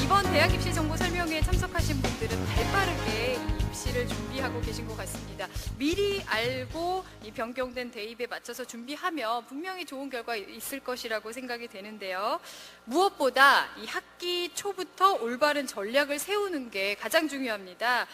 이번 대학 입시 정보 설명회에 참석하신 분들은 발빠르게 이 입시를 준비하고 계신 것 같습니다. 미리 알고 이 변경된 대입에 맞춰서 준비하면 분명히 좋은 결과 있을 것이라고 생각이 되는데요. 무엇보다 이 학기 초부터 올바른 전략을 세우는 게 가장 중요합니다.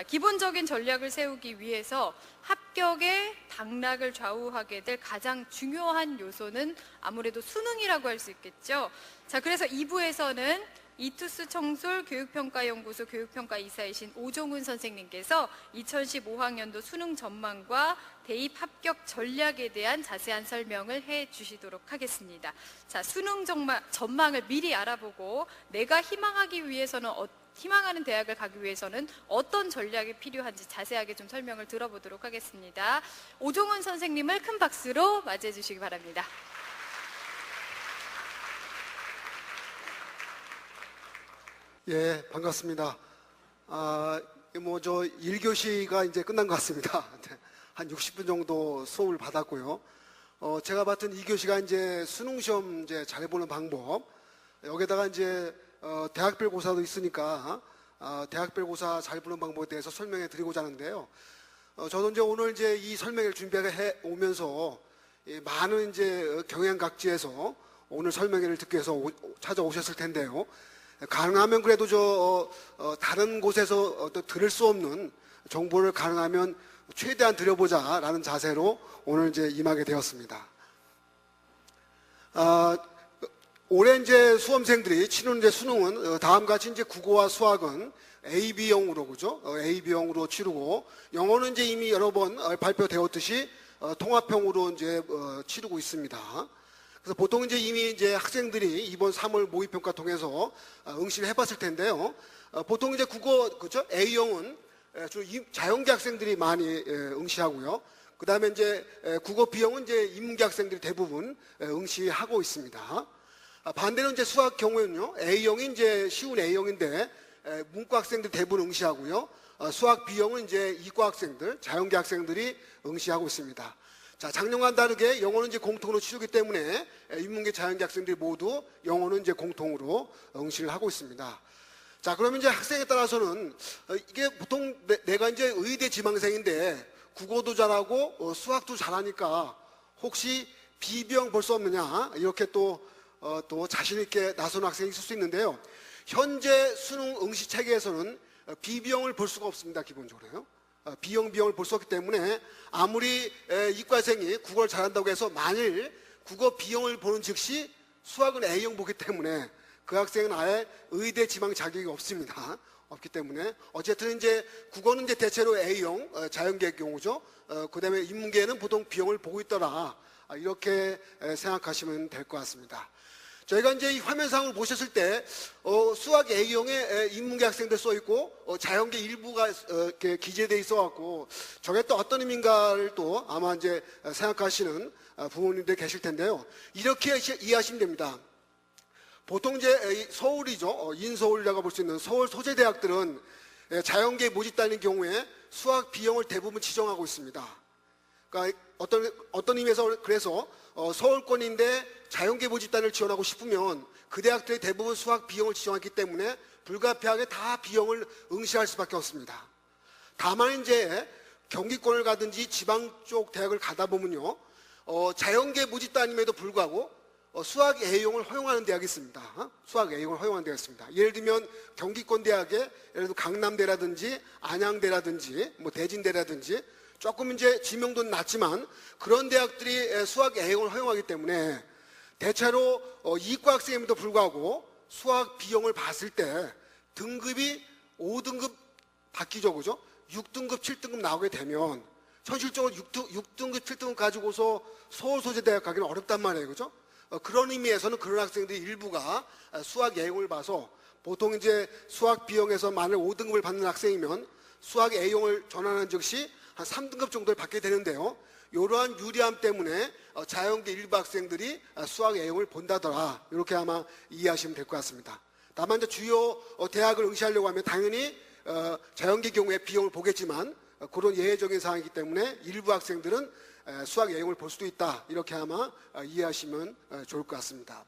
기본적인 전략을 세우기 위해서 합격의 당락을 좌우하게 될 가장 중요한 요소는 아무래도 수능이라고 할 수 있겠죠. 자, 그래서 2부에서는 이투스 청솔 교육평가연구소 교육평가 이사이신 오종훈 선생님께서 2015학년도 수능 전망과 대입 합격 전략에 대한 자세한 설명을 해 주시도록 하겠습니다. 자, 수능 전망을 미리 알아보고 내가 희망하는 대학을 가기 위해서는 어떤 전략이 필요한지 자세하게 좀 설명을 들어보도록 하겠습니다. 오종훈 선생님을 큰 박수로 맞이해 주시기 바랍니다. 예, 반갑습니다. 저 1교시가 이제 끝난 것 같습니다. 한 60분 정도 수업을 받았고요. 제가 맡은 2교시가 이제 수능시험 이제 잘 보는 방법, 여기다가 이제 대학별 고사도 있으니까 대학별 고사 잘 보는 방법에 대해서 설명해 드리고자 하는데요. 저도 이제 오늘 이제 이 설명을 준비해 오면서 많은 이제 경양각지에서 오늘 설명회를 듣기 위해서 찾아오셨을 텐데요. 가능하면 그래도 다른 곳에서 또 들을 수 없는 정보를 가능하면 최대한 드려보자라는 자세로 오늘 이제 임하게 되었습니다. 올해 이제 수험생들이 치르는 이제 수능은 다음과 같이 이제 국어와 수학은 AB형으로, 그죠? AB형으로 치르고, 영어는 이제 이미 여러 번 발표되었듯이 통합형으로 이제 치르고 있습니다. 그래서 보통 이제 이미 이제 학생들이 이번 3월 모의평가 통해서 응시를 해봤을 텐데요. 보통 이제 국어, 그죠? A형은 주로 자연계 학생들이 많이 응시하고요. 그 다음에 이제 국어 B형은 이제 인문계 학생들이 대부분 응시하고 있습니다. 반대로 이제 수학 경우에는요, A형이 이제 쉬운 A형인데 문과 학생들 대부분 응시하고요. 수학 B형은 이제 이과 학생들, 자연계 학생들이 응시하고 있습니다. 자, 작년과는 다르게 영어는 이제 공통으로 치르기 때문에 인문계 자연계 학생들이 모두 영어는 이제 공통으로 응시를 하고 있습니다. 자, 그러면 이제 학생에 따라서는 이게 보통 내가 이제 의대 지망생인데 국어도 잘하고 수학도 잘하니까 혹시 B형 볼 수 없느냐, 이렇게 또 자신 있게 나서는 학생이 있을 수 있는데요. 현재 수능 응시 체계에서는 B형을 볼 수가 없습니다. 기본적으로요. B형을 볼 수 없기 때문에 아무리 이과생이 국어를 잘한다고 해서 만일 국어 B형을 보는 즉시 수학은 A형 보기 때문에 그 학생은 아예 의대 지망 자격이 없습니다. 없기 때문에 어쨌든 이제 국어는 이제 대체로 A형, 자연계의 경우죠. 그 다음에 인문계는 보통 B형을 보고 있더라. 이렇게 생각하시면 될 것 같습니다. 저희가 이제 이 화면상을 보셨을 때 수학 A형에 인문계 학생들 써 있고 자연계 일부가 이렇게 기재돼 있어 갖고 저게 또 어떤 의미인가를 또 아마 이제 생각하시는 부모님들 계실 텐데요. 이렇게 이해하시면 됩니다. 보통 이제 서울이죠. 인서울이라고 볼 수 있는 서울 소재대학들은 자연계 모집 다니는 경우에 수학 B형을 대부분 지정하고 있습니다. 그러니까 어떤 의미에서 그래서 서울권인데 자연계 모집단을 지원하고 싶으면 그 대학들이 대부분 수학 B형을 지정했기 때문에 불가피하게 다 B형을 응시할 수밖에 없습니다. 다만 이제 경기권을 가든지 지방 쪽 대학을 가다 보면요, 자연계 모집단임에도 불구하고 수학 A형을 허용하는 대학이 있습니다. 수학 A형을 허용하는 대학이 있습니다. 예를 들면 경기권 대학에 예를 들어 강남대라든지 안양대라든지 뭐 대진대라든지 조금 이제 지명도는 낮지만 그런 대학들이 수학 A형을 허용하기 때문에 대체로 이과 학생임에도 불구하고 수학 B형을 봤을 때 등급이 5등급 바뀌죠, 그죠? 6등급, 7등급 나오게 되면 현실적으로 6등급, 7등급 가지고서 서울소재대학 가기는 어렵단 말이에요, 그죠? 그런 의미에서는 그런 학생들이 일부가 수학 A형을 봐서 보통 이제 수학 B형에서 만약 5등급을 받는 학생이면 수학 A형을 전환한 즉시 한 3등급 정도를 받게 되는데요. 이러한 유리함 때문에 자연계 일부 학생들이 수학 A형을 본다더라. 이렇게 아마 이해하시면 될 것 같습니다. 다만 이제 주요 대학을 응시하려고 하면 당연히 자연계 경우에 B형을 보겠지만 그런 예외적인 상황이기 때문에 일부 학생들은 수학 A형을 볼 수도 있다. 이렇게 아마 이해하시면 좋을 것 같습니다.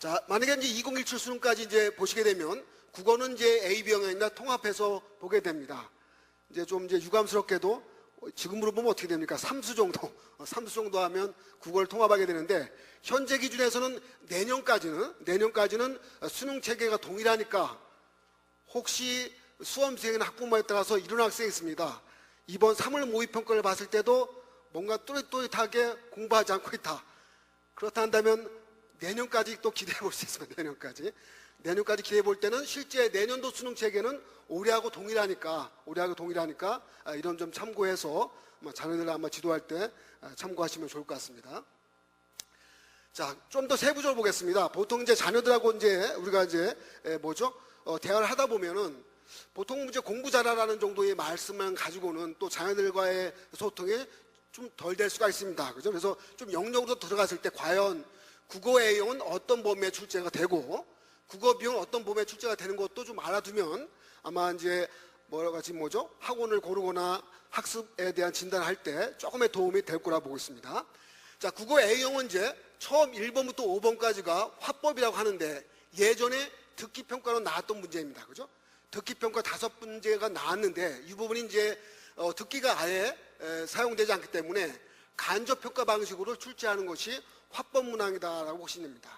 자, 만약에 이제 2017 수능까지 이제 보시게 되면 국어는 이제 A, B형이 아니라 통합해서 보게 됩니다. 이제 좀 이제 유감스럽게도 지금으로 보면 어떻게 됩니까? 3수 정도 하면 국어를 통합하게 되는데 현재 기준에서는 내년까지는 수능 체계가 동일하니까 혹시 수험생이나 학부모에 따라서 이런 학생이 있습니다. 이번 3월 모의평가를 봤을 때도 뭔가 또렷하게 공부하지 않고 있다. 그렇다 한다면 내년까지 또 기대해 볼 수 있습니다. 내년까지 기대해 볼 때는 실제 내년도 수능 체계는 올해하고 동일하니까 이런 점 참고해서 자녀들 아마 지도할 때 참고하시면 좋을 것 같습니다. 자, 좀 더 세부적으로 보겠습니다. 보통 이제 자녀들하고 이제 우리가 이제 대화를 하다 보면은 보통 이제 공부 잘하라는 정도의 말씀만 가지고는 또 자녀들과의 소통이 좀 덜 될 수가 있습니다. 그죠? 그래서 좀 영역으로 들어갔을 때 과연 국어 A형은 어떤 범위에 출제가 되고 국어 B형은 어떤 범위에 출제가 되는 것도 좀 알아두면 아마 이제 학원을 고르거나 학습에 대한 진단을 할 때 조금의 도움이 될 거라 보고 있습니다. 자, 국어 A형은 이제 처음 1번부터 5번까지가 화법이라고 하는데 예전에 듣기평가로 나왔던 문제입니다. 그죠? 듣기평가 5문제가 나왔는데 이 부분이 이제 듣기가 아예 사용되지 않기 때문에 간접평가 방식으로 출제하는 것이 화법문항이다라고 보시면 됩니다.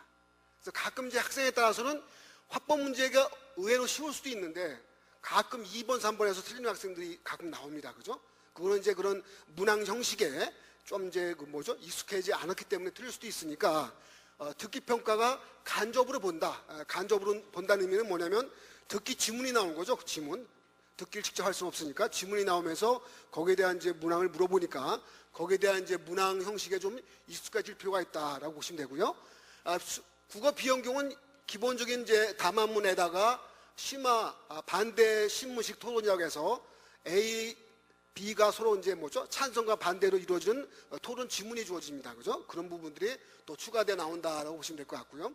그래서 가끔 이제 학생에 따라서는 화법 문제가 의외로 쉬울 수도 있는데 가끔 2번, 3번에서 틀리는 학생들이 가끔 나옵니다. 그죠? 그거는 이제 그런 문항 형식에 좀 이제 익숙해지지 않았기 때문에 틀릴 수도 있으니까 듣기 평가가 간접으로 본다. 간접으로 본다는 의미는 뭐냐면 듣기 지문이 나오는 거죠. 그 지문. 듣기를 직접 할 수는 없으니까 지문이 나오면서 거기에 대한 이제 문항을 물어보니까 거기에 대한 이제 문항 형식에 좀 익숙해질 필요가 있다라고 보시면 되고요. 국어 B형경은 기본적인 이제 답안문에다가 심화 반대 신문식 토론이라고 해서 A, B가 서로 이제 찬성과 반대로 이루어지는 토론 지문이 주어집니다. 그죠? 그런 부분들이 또 추가되어 나온다라고 보시면 될 것 같고요.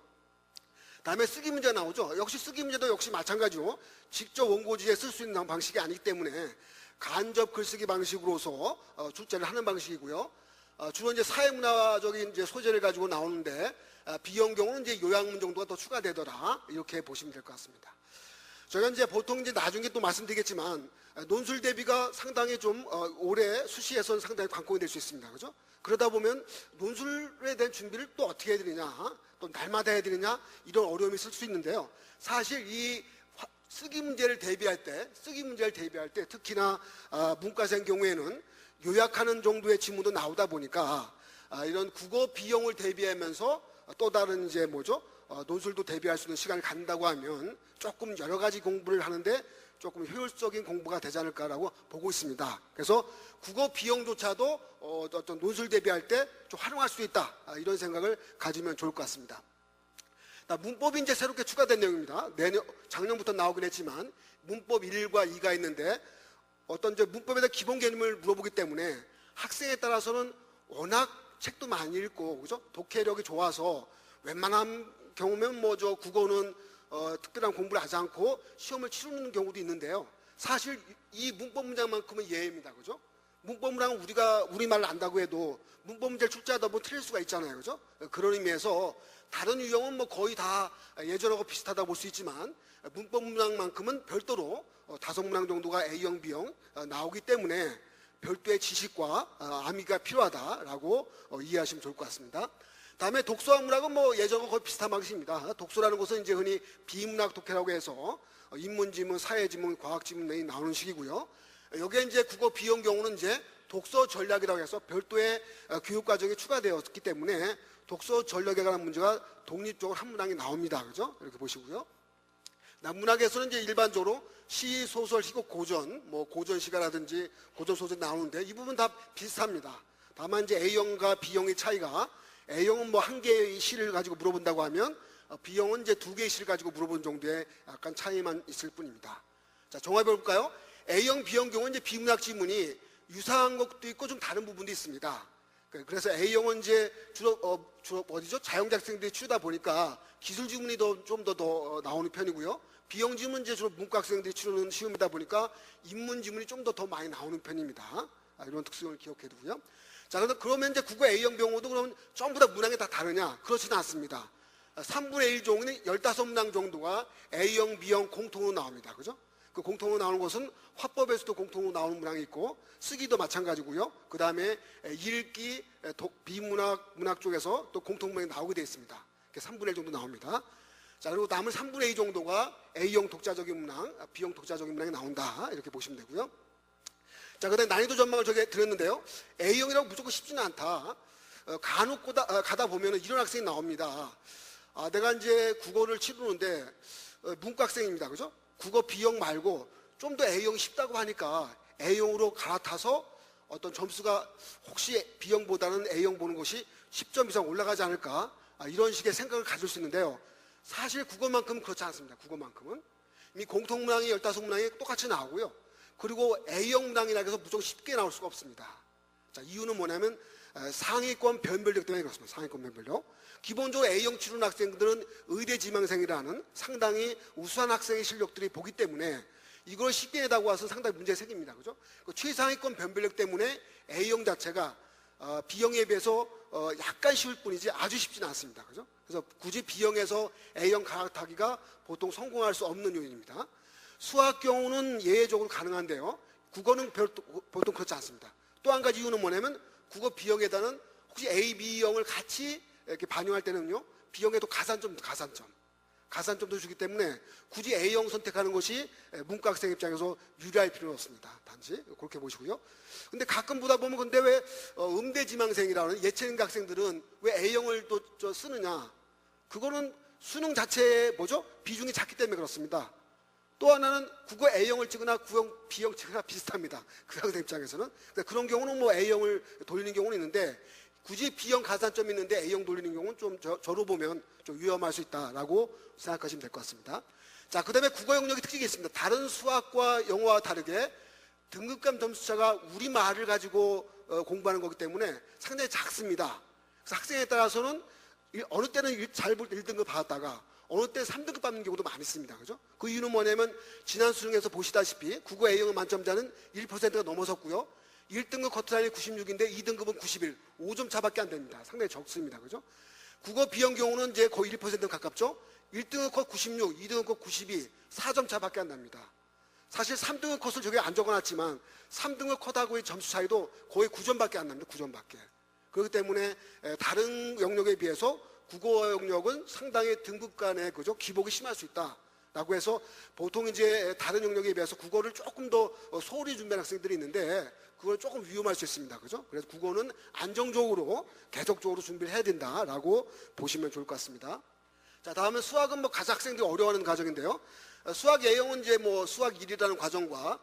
다음에 쓰기 문제 나오죠. 역시 쓰기 문제도 역시 마찬가지로 직접 원고지에 쓸 수 있는 방식이 아니기 때문에 간접 글쓰기 방식으로서 출제를 하는 방식이고요. 주로 이제 사회문화적인 이제 소재를 가지고 나오는데 B형 경우는 이제 요약문 정도가 더 추가되더라 이렇게 보시면 될 것 같습니다. 저희가 이제 보통 이제 나중에 또 말씀드리겠지만 논술 대비가 상당히 좀 올해 수시에서는 상당히 관건이 될 수 있습니다. 그죠? 그러다 보면 논술에 대한 준비를 또 어떻게 해야 되느냐, 또 날마다 해야 되느냐 이런 어려움이 있을 수 있는데요. 사실 이 쓰기 문제를 대비할 때 특히나 문과생 경우에는 요약하는 정도의 지문도 나오다 보니까 이런 국어 B형을 대비하면서 또 다른 이제 논술도 대비할 수 있는 시간을 갖는다고 하면 조금 여러 가지 공부를 하는데 조금 효율적인 공부가 되지 않을까라고 보고 있습니다. 그래서 국어 B형조차도 어떤 논술 대비할 때 좀 활용할 수 있다 이런 생각을 가지면 좋을 것 같습니다. 문법이 이제 새롭게 추가된 내용입니다. 작년부터 나오긴 했지만 문법 1과 2가 있는데 어떤 이제 문법에 대한 기본 개념을 물어보기 때문에 학생에 따라서는 워낙 책도 많이 읽고 그죠? 독해력이 좋아서 웬만한 경우면 국어는 특별한 공부를 하지 않고 시험을 치르는 경우도 있는데요. 사실 이 문법 문장만큼은 예외입니다. 그죠? 문법 문항은 우리가 우리말을 안다고 해도 문법 문제를 출제하다 보면 틀릴 수가 있잖아요. 그죠? 그런 의미에서 다른 유형은 거의 다 예전하고 비슷하다고 볼 수 있지만 문법 문항만큼은 별도로 5문항 정도가 A형, B형 나오기 때문에 별도의 지식과 암기가 필요하다라고 이해하시면 좋을 것 같습니다. 다음에 독서학 문학은 예전과 거의 비슷한 방식입니다. 독서라는 것은 이제 흔히 비문학 독해라고 해서 인문지문, 사회지문, 과학지문이 나오는 식이고요. 여기에 이제 국어 B형 경우는 이제 독서 전략이라고 해서 별도의 교육 과정이 추가되었기 때문에 독서 전략에 관한 문제가 독립적으로 한 문항이 나옵니다. 그죠? 이렇게 보시고요. 문학에서는 이제 일반적으로 시, 소설, 희곡, 고전, 고전시가라든지 고전소설이 나오는데 이 부분 다 비슷합니다. 다만 이제 A형과 B형의 차이가 A형은 한 개의 시를 가지고 물어본다고 하면 B형은 이제 2개의 시를 가지고 물어본 정도의 약간 차이만 있을 뿐입니다. 자, 종합해 볼까요? A형, B형 경우는 이제 비문학 지문이 유사한 것도 있고 좀 다른 부분도 있습니다. 그래서 A형은 이제 주로 자영자 학생들이 치르다 보니까 기술 지문이 좀 더 나오는 편이고요. B형 지문은 이제 주로 문과 학생들이 치르는 시험이다 보니까 인문 지문이 좀 더 많이 나오는 편입니다. 이런 특성을 기억해 두고요. 자, 그러면 이제 국어 A형 경우도 그럼 전부 다 문항이 다 다르냐? 그렇지는 않습니다. 3분의 1 종은 15문항 정도가 A형, B형 공통으로 나옵니다. 그죠? 그 공통으로 나오는 것은 화법에서도 공통으로 나오는 문항이 있고 쓰기도 마찬가지고요. 그 다음에 읽기, 비문학, 문학 쪽에서 또 공통문항이 나오게 되어 있습니다. 3분의 1 정도 나옵니다. 자, 그리고 남은 3분의 2 정도가 A형 독자적인 문항, B형 독자적인 문항이 나온다. 이렇게 보시면 되고요. 자, 그 다음에 난이도 전망을 저기 드렸는데요. A형이라고 무조건 쉽지는 않다. 간혹 가다 보면 이런 학생이 나옵니다. 내가 이제 국어를 치르는데 문과 학생입니다. 그죠? 국어 B형 말고 좀 더 A형이 쉽다고 하니까 A형으로 갈아타서 어떤 점수가 혹시 B형보다는 A형 보는 것이 10점 이상 올라가지 않을까, 이런 식의 생각을 가질 수 있는데요. 사실 국어만큼은 그렇지 않습니다. 국어만큼은 이미 공통문항이 15문항이 똑같이 나오고요. 그리고 A형 문항이라 해서 무조건 쉽게 나올 수가 없습니다. 자, 이유는 뭐냐면 상위권 변별력 때문에 그렇습니다. 상위권 변별력. 기본적으로 A형 치르는 학생들은 의대 지망생이라는 상당히 우수한 학생의 실력들이 보기 때문에 이걸 쉽게 내다고 와서 상당히 문제가 생깁니다. 그죠? 그 최상위권 변별력 때문에 A형 자체가 B형에 비해서 약간 쉬울 뿐이지 아주 쉽지는 않습니다. 그죠? 그래서 굳이 B형에서 A형 갈아타기가 보통 성공할 수 없는 요인입니다. 수학 경우는 예외적으로 가능한데요. 국어는 보통 그렇지 않습니다. 또 한 가지 이유는 뭐냐면 국어 B형에다는 혹시 A, B형을 같이 이렇게 반영할 때는요, B형에도 가산점도 주기 때문에 굳이 A형 선택하는 것이 문과 학생 입장에서 유리할 필요는 없습니다. 단지 그렇게 보시고요. 근데 가끔 보다 보면 근데 왜 음대 지망생이라는 예체능 학생들은 왜 A형을 또 쓰느냐? 그거는 수능 자체의 비중이 작기 때문에 그렇습니다. 또 하나는 국어 A형을 찍거나 국어 B형 찍거나 비슷합니다. 그 학생 입장에서는. 그런 경우는 뭐 A형을 돌리는 경우는 있는데 굳이 B형 가산점이 있는데 A형 돌리는 경우는 좀 저로 보면 좀 위험할 수 있다라고 생각하시면 될 것 같습니다. 자, 그 다음에 국어 영역의 특징이 있습니다. 다른 수학과 영어와 다르게 등급감 점수차가 우리말을 가지고 공부하는 거기 때문에 상당히 작습니다. 그래서 학생에 따라서는 어느 때는 잘 볼 때 1등급 받았다가 어느 때 3등급 받는 경우도 많이 있습니다. 그죠? 그 이유는 뭐냐면 지난 수능에서 보시다시피 국어 A형 만점자는 1%가 넘어섰고요. 1등급 커트라인이 96인데 2등급은 91, 5점 차밖에 안 됩니다. 상당히 적습니다. 그죠? 국어 B형 경우는 이제 거의 1% 가깝죠? 1등급 컷 96, 2등급 컷 92, 4점 차밖에 안 납니다. 사실 3등급 컷을 저기 안 적어놨지만 3등급 컷하고의 점수 차이도 거의 9점밖에 안 납니다. 9점밖에. 그렇기 때문에 다른 영역에 비해서 국어 영역은 상당히 등급 간의 기복이 심할 수 있다라고 해서 보통 이제 다른 영역에 비해서 국어를 조금 더 소홀히 준비하는 학생들이 있는데 그걸 조금 위험할 수 있습니다. 그죠? 그래서 국어는 안정적으로 계속적으로 준비를 해야 된다라고 보시면 좋을 것 같습니다. 자, 다음은 수학은 가장 학생들이 어려워하는 과정인데요. 수학 A형은 이제 수학 1이라는 과정과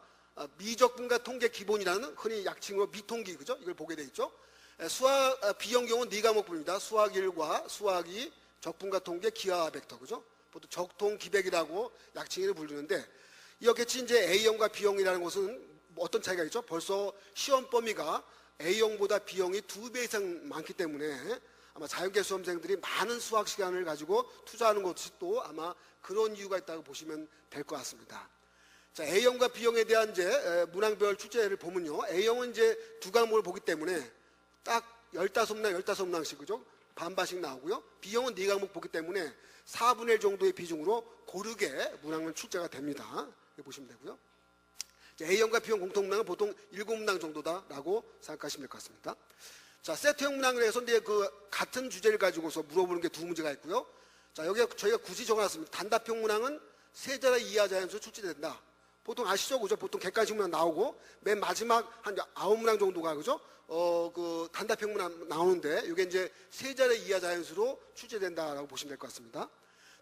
미적분과 통계 기본이라는 흔히 약칭으로 미통기, 그죠? 이걸 보게 돼 있죠. 수학 B형 경우는 4과목입니다. 수학 1과 수학 2, 적분과 통계, 기하와 벡터, 그죠? 보통 적통, 기백이라고 약칭을 부르는데 이렇게치 이제 A형과 B형이라는 것은 어떤 차이가 있죠? 벌써 시험 범위가 A형보다 B형이 2배 이상 많기 때문에 아마 자연계 수험생들이 많은 수학 시간을 가지고 투자하는 것이 또 아마 그런 이유가 있다고 보시면 될 것 같습니다. 자, A형과 B형에 대한 이제 문항별 출제를 보면요. A형은 이제 2과목을 보기 때문에 딱 15문항씩, 그죠? 반반씩 나오고요. B형은 4과목 보기 때문에 4분의 1 정도의 비중으로 고르게 문항은 출제가 됩니다. 이렇게 보시면 되고요. A형과 B형 공통문항은 보통 7문항 정도다라고 생각하시면 될 것 같습니다. 자, 세트형 문항을 해서 이제 같은 주제를 가지고서 물어보는 게 2문제가 있고요. 자, 여기 저희가 굳이 적어놨습니다. 단답형 문항은 3자리 이하 자연수 출제된다. 보통 아시죠? 그죠? 보통 객관식 문항 나오고 맨 마지막 한 9문항 정도가, 그죠? 단답형 문항 나오는데 이게 이제 3자리 이하 자연수로 출제된다라고 보시면 될 것 같습니다.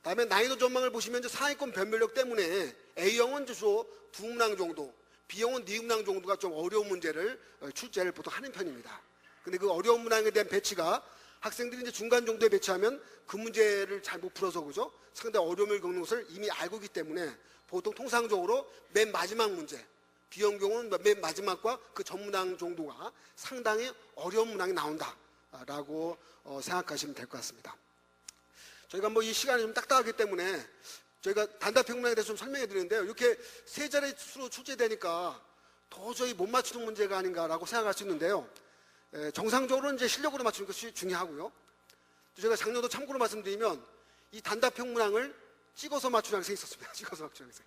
다음에 난이도 전망을 보시면 이제 상위권 변별력 때문에 A형은 주로 2문항 정도, B형은 4문항 정도가 좀 어려운 문제를 출제를 보통 하는 편입니다. 근데 그 어려운 문항에 대한 배치가 학생들이 이제 중간 정도에 배치하면 그 문제를 잘 못 풀어서, 그죠? 상당히 어려움을 겪는 것을 이미 알고 있기 때문에 보통 통상적으로 맨 마지막 문제, B형 경우는 맨 마지막과 그 전문항 정도가 상당히 어려운 문항이 나온다라고 생각하시면 될 것 같습니다. 저희가 이 시간이 좀 딱딱하기 때문에 저희가 단답형 문항에 대해서 좀 설명해 드리는데요. 이렇게 3자리 수로 출제되니까 도저히 못 맞추는 문제가 아닌가라고 생각할 수 있는데요. 정상적으로는 이제 실력으로 맞추는 것이 중요하고요. 제가 작년도 참고로 말씀드리면 이 단답형 문항을 찍어서 맞추는 학생이 있었습니다. 찍어서 맞추는 학생.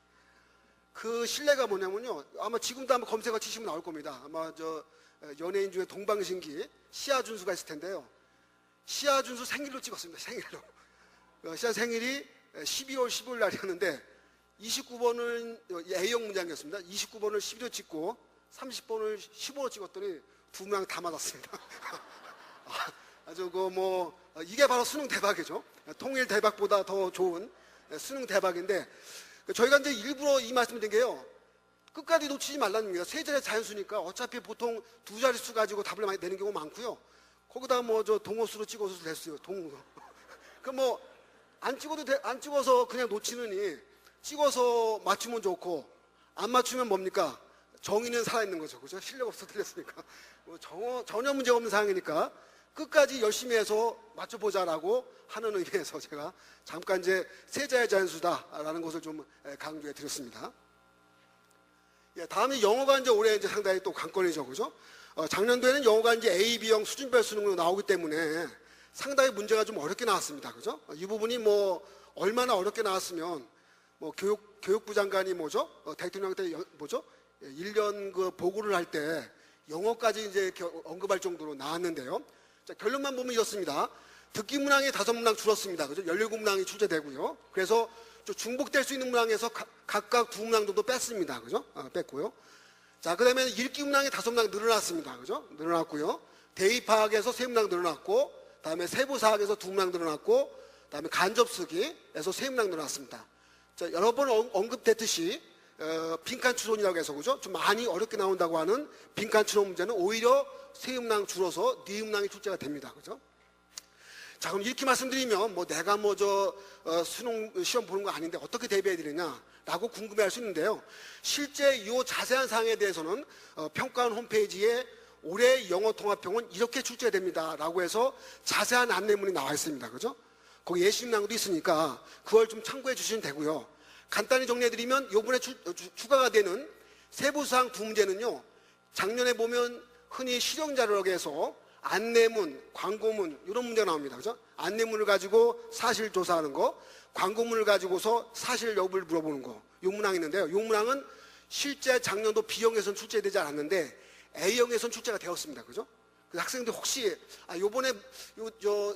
그 신뢰가 뭐냐면요. 아마 지금도 한번 검색어 치시면 나올 겁니다. 아마 연예인 중에 동방신기 시아준수가 있을 텐데요. 시아준수 생일로 찍었습니다. 생일로. 시아 생일이 12월 15일 날이었는데 29번을 A형 문장이었습니다. 29번을 12로 찍고 30번을 15로 찍었더니 두 문항 다 맞았습니다. 아주 이게 바로 수능 대박이죠. 통일 대박보다 더 좋은 수능 대박인데, 저희가 이제 일부러 이 말씀을 드린 게요. 끝까지 놓치지 말라는 겁니다. 세 자리 자연수니까 어차피 보통 두 자릿수 가지고 답을 많이 내는 경우가 많고요. 거기다 동호수로 찍어서 됐어요. 동호수. 안 찍어서 그냥 놓치느니 찍어서 맞추면 좋고, 안 맞추면 뭡니까? 정의는 살아있는 거죠. 그죠? 실력 없어 틀렸으니까. 전혀 문제가 없는 상황이니까 끝까지 열심히 해서 맞춰보자라고 하는 의미에서 제가 잠깐 이제 세자의 자연수다라는 것을 좀 강조해 드렸습니다. 예, 다음에 영어가 이제 올해 이제 상당히 또 관건이죠. 그죠? 작년도에는 영어가 이제 A, B형 수준별 수능으로 나오기 때문에 상당히 문제가 좀 어렵게 나왔습니다. 그죠? 이 부분이 얼마나 어렵게 나왔으면 교육부 장관이 대통령 때 1년 그 보고를 할 때 영어까지 이제 언급할 정도로 나왔는데요. 자, 결론만 보면 이렇습니다. 듣기 문항이 5문항 줄었습니다. 그죠? 17문항이 출제되고요. 그래서 중복될 수 있는 문항에서 각각 2문항 정도 뺐습니다. 그죠? 뺐고요. 자, 그 다음에 읽기 문항이 5문항 늘어났습니다. 그죠? 늘어났고요. 대입 파악에서 3문항 늘어났고, 다음에 세부 사학에서 2문항 늘어났고, 다음에 간접 쓰기에서 3문항 늘어났습니다. 자, 여러 번 언급됐듯이 빈칸 추론이라고 해서 그죠? 좀 많이 어렵게 나온다고 하는 빈칸 추론 문제는 오히려 3문항 줄어서 4문항이 출제가 됩니다. 그죠? 자, 그럼 이렇게 말씀드리면 내가 수능 시험 보는 거 아닌데 어떻게 대비해야 되느냐라고 궁금해할 수 있는데요. 실제 이 자세한 사항에 대해서는 평가원 홈페이지에 올해 영어 통합형은 이렇게 출제됩니다라고 해서 자세한 안내문이 나와 있습니다. 그죠? 거기 예시 문항도 있으니까 그걸 좀 참고해 주시면 되고요. 간단히 정리해드리면 이번에 추가가 되는 세부사항 2문제는요. 작년에 보면 흔히 실용자료라고 해서 안내문, 광고문 이런 문제가 나옵니다. 그죠? 안내문을 가지고 사실 조사하는 거, 광고문을 가지고서 사실 여부를 물어보는 거. 이 문항이 있는데요. 이 문항은 실제 작년도 B형에서는 출제되지 않았는데 A형에서는 출제가 되었습니다. 그죠? 그래서 학생들 혹시 요번에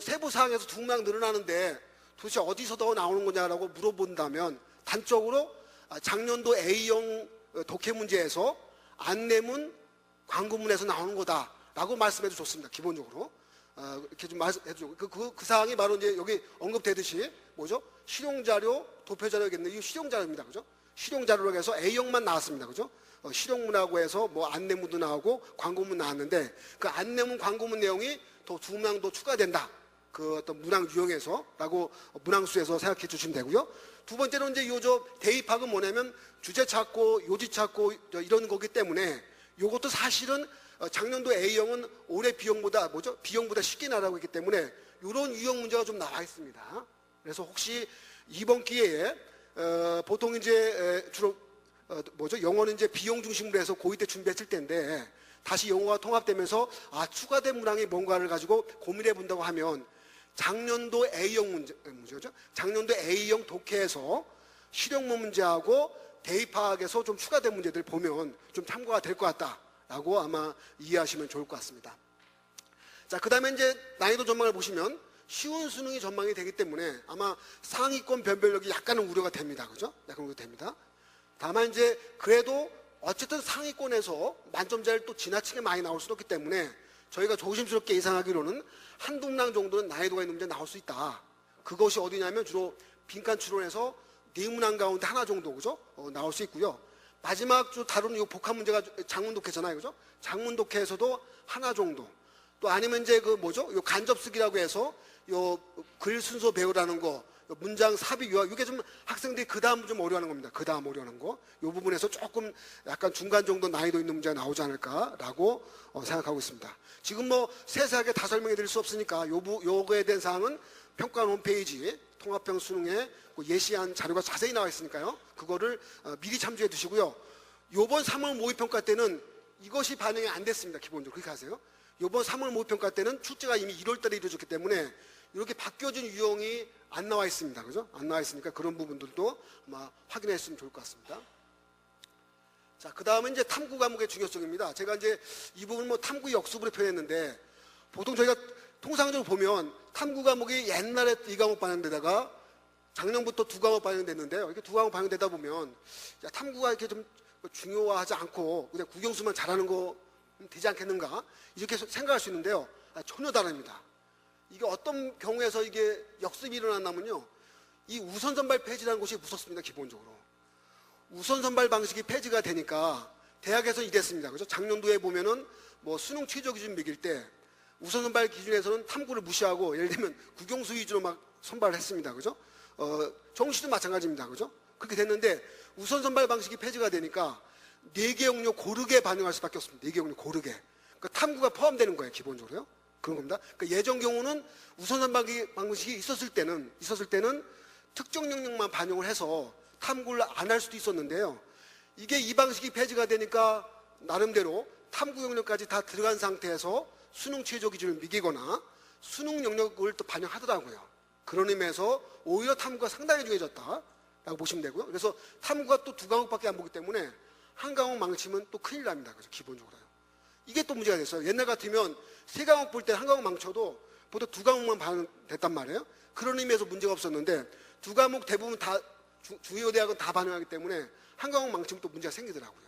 세부사항에서 2문항 늘어나는데 도대체 어디서 더 나오는 거냐라고 물어본다면 단적으로 작년도 A형 독해 문제에서 안내문, 광고문에서 나오는 거다라고 말씀해도 좋습니다. 기본적으로 이렇게 좀 말씀해도 좋고 그 사항이 바로 이제 여기 언급되듯이 실용자료, 도표자료겠는데 이 실용자료입니다. 그죠? 실용자료라고 해서 A형만 나왔습니다. 그죠? 실용문하고 해서 안내문도 나오고 광고문 나왔는데 그 안내문, 광고문 내용이 더 2문항 더 추가된다. 그 어떤 문항 유형에서라고 문항수에서 생각해 주시면 되고요. 두 번째로 이제 대입학은 뭐냐면 주제 찾고 요지 찾고 이런 거기 때문에 요것도 사실은 작년도 A형은 올해 B형보다 B형보다 쉽게 나가고 있기 때문에 이런 유형 문제가 좀 나와 있습니다. 그래서 혹시 이번 기회에 보통 이제 주로 영어는 이제 비용 중심으로 해서 고2 때 준비했을 텐데 다시 영어가 통합되면서 추가된 문항이 뭔가를 가지고 고민해 본다고 하면 작년도 A형 문제죠. 작년도 A형 독해에서 실용문 문제하고 대입학에서 좀 추가된 문제들 보면 좀 참고가 될 것 같다라고 아마 이해하시면 좋을 것 같습니다. 자, 그 다음에 이제 난이도 전망을 보시면 쉬운 수능이 전망이 되기 때문에 아마 상위권 변별력이 약간은 우려가 됩니다. 그죠? 약간 우려가 됩니다. 다만 이제 그래도 어쨌든 상위권에서 만점자를 또 지나치게 많이 나올 수는 없기 때문에 저희가 조심스럽게 예상하기로는 한두 문항 정도는 난이도가 있는 문제 나올 수 있다. 그것이 어디냐면 주로 빈칸 추론에서 4문항 가운데 하나 정도 그죠? 나올 수 있고요. 마지막 주 다루는 이 복합 문제가 장문 독해잖아요. 그죠? 장문 독해에서도 하나 정도. 또 아니면 이제 요 간접 쓰기라고 해서 요 글 순서 배우라는 거, 문장 삽입 유학, 이게 좀 학생들이 그 다음 좀 어려워하는 겁니다. 그 다음 어려워하는 거. 요 부분에서 조금 약간 중간 정도 난이도 있는 문제가 나오지 않을까라고 생각하고 있습니다. 지금 세세하게 다 설명해 드릴 수 없으니까 요거에 대한 사항은 평가원 홈페이지 통합형 수능에 예시한 자료가 자세히 나와 있으니까요. 그거를 미리 참조해 두시고요. 요번 3월 모의평가 때는 이것이 반영이 안 됐습니다. 기본적으로 그렇게 하세요. 요번 3월 모의평가 때는 출제가 이미 1월 달에 이루어졌기 때문에 이렇게 바뀌어진 유형이 안 나와 있습니다. 그죠? 안 나와 있으니까 그런 부분들도 아마 확인했으면 좋을 것 같습니다. 자, 그 다음은 이제 탐구 과목의 중요성입니다. 제가 이제 이 부분 뭐 탐구 역습으로 표현했는데, 보통 저희가 통상적으로 보면 탐구 과목이 옛날에 이 과목 반영되다가 작년부터 두 과목 반영됐는데요. 이렇게 두 과목 반영되다 보면 야, 탐구가 이렇게 좀 중요하지 않고 그냥 국영수만 잘하는 거 되지 않겠는가 이렇게 생각할 수 있는데요. 전혀 다릅니다. 이게 어떤 경우에서 이게 역습이 일어났냐면요, 이 우선 선발 폐지라는 것이 무섭습니다. 기본적으로 우선 선발 방식이 폐지가 되니까 대학에서 이랬습니다. 그죠? 작년도에 보면은 뭐 수능 최저 기준 매길 때 우선 선발 기준에서는 탐구를 무시하고 예를 들면 국영수 위주로 막 선발을 했습니다. 그죠? 정시도 마찬가지입니다. 그죠? 그렇게 됐는데 우선 선발 방식이 폐지가 되니까 4개 영역 고르게 반영할 수밖에 없습니다. 4개 영역 고르게. 그러니까 탐구가 포함되는 거예요. 기본적으로요. 그런 겁니다. 그러니까 예전 경우는 우선 선발 방식이 있었을 때는 특정 영역만 반영을 해서 탐구를 안 할 수도 있었는데요. 이게 이 방식이 폐지가 되니까 나름대로 탐구 영역까지 다 들어간 상태에서 수능 최저 기준을 매기거나 수능 영역을 또 반영하더라고요. 그런 의미에서 오히려 탐구가 상당히 중요해졌다라고 보시면 되고요. 그래서 탐구가 또 2과목밖에 안 보기 때문에 한 과목 망치면 또 큰일 납니다. 그죠? 기본적으로요. 이게 또 문제가 됐어요. 옛날 같으면 3과목 볼 때 한 과목 망쳐도 보통 2과목만 반영됐단 말이에요. 그런 의미에서 문제가 없었는데 2과목 대부분 다 주요 대학은 다 반영하기 때문에 한 과목 망치면 또 문제가 생기더라고요.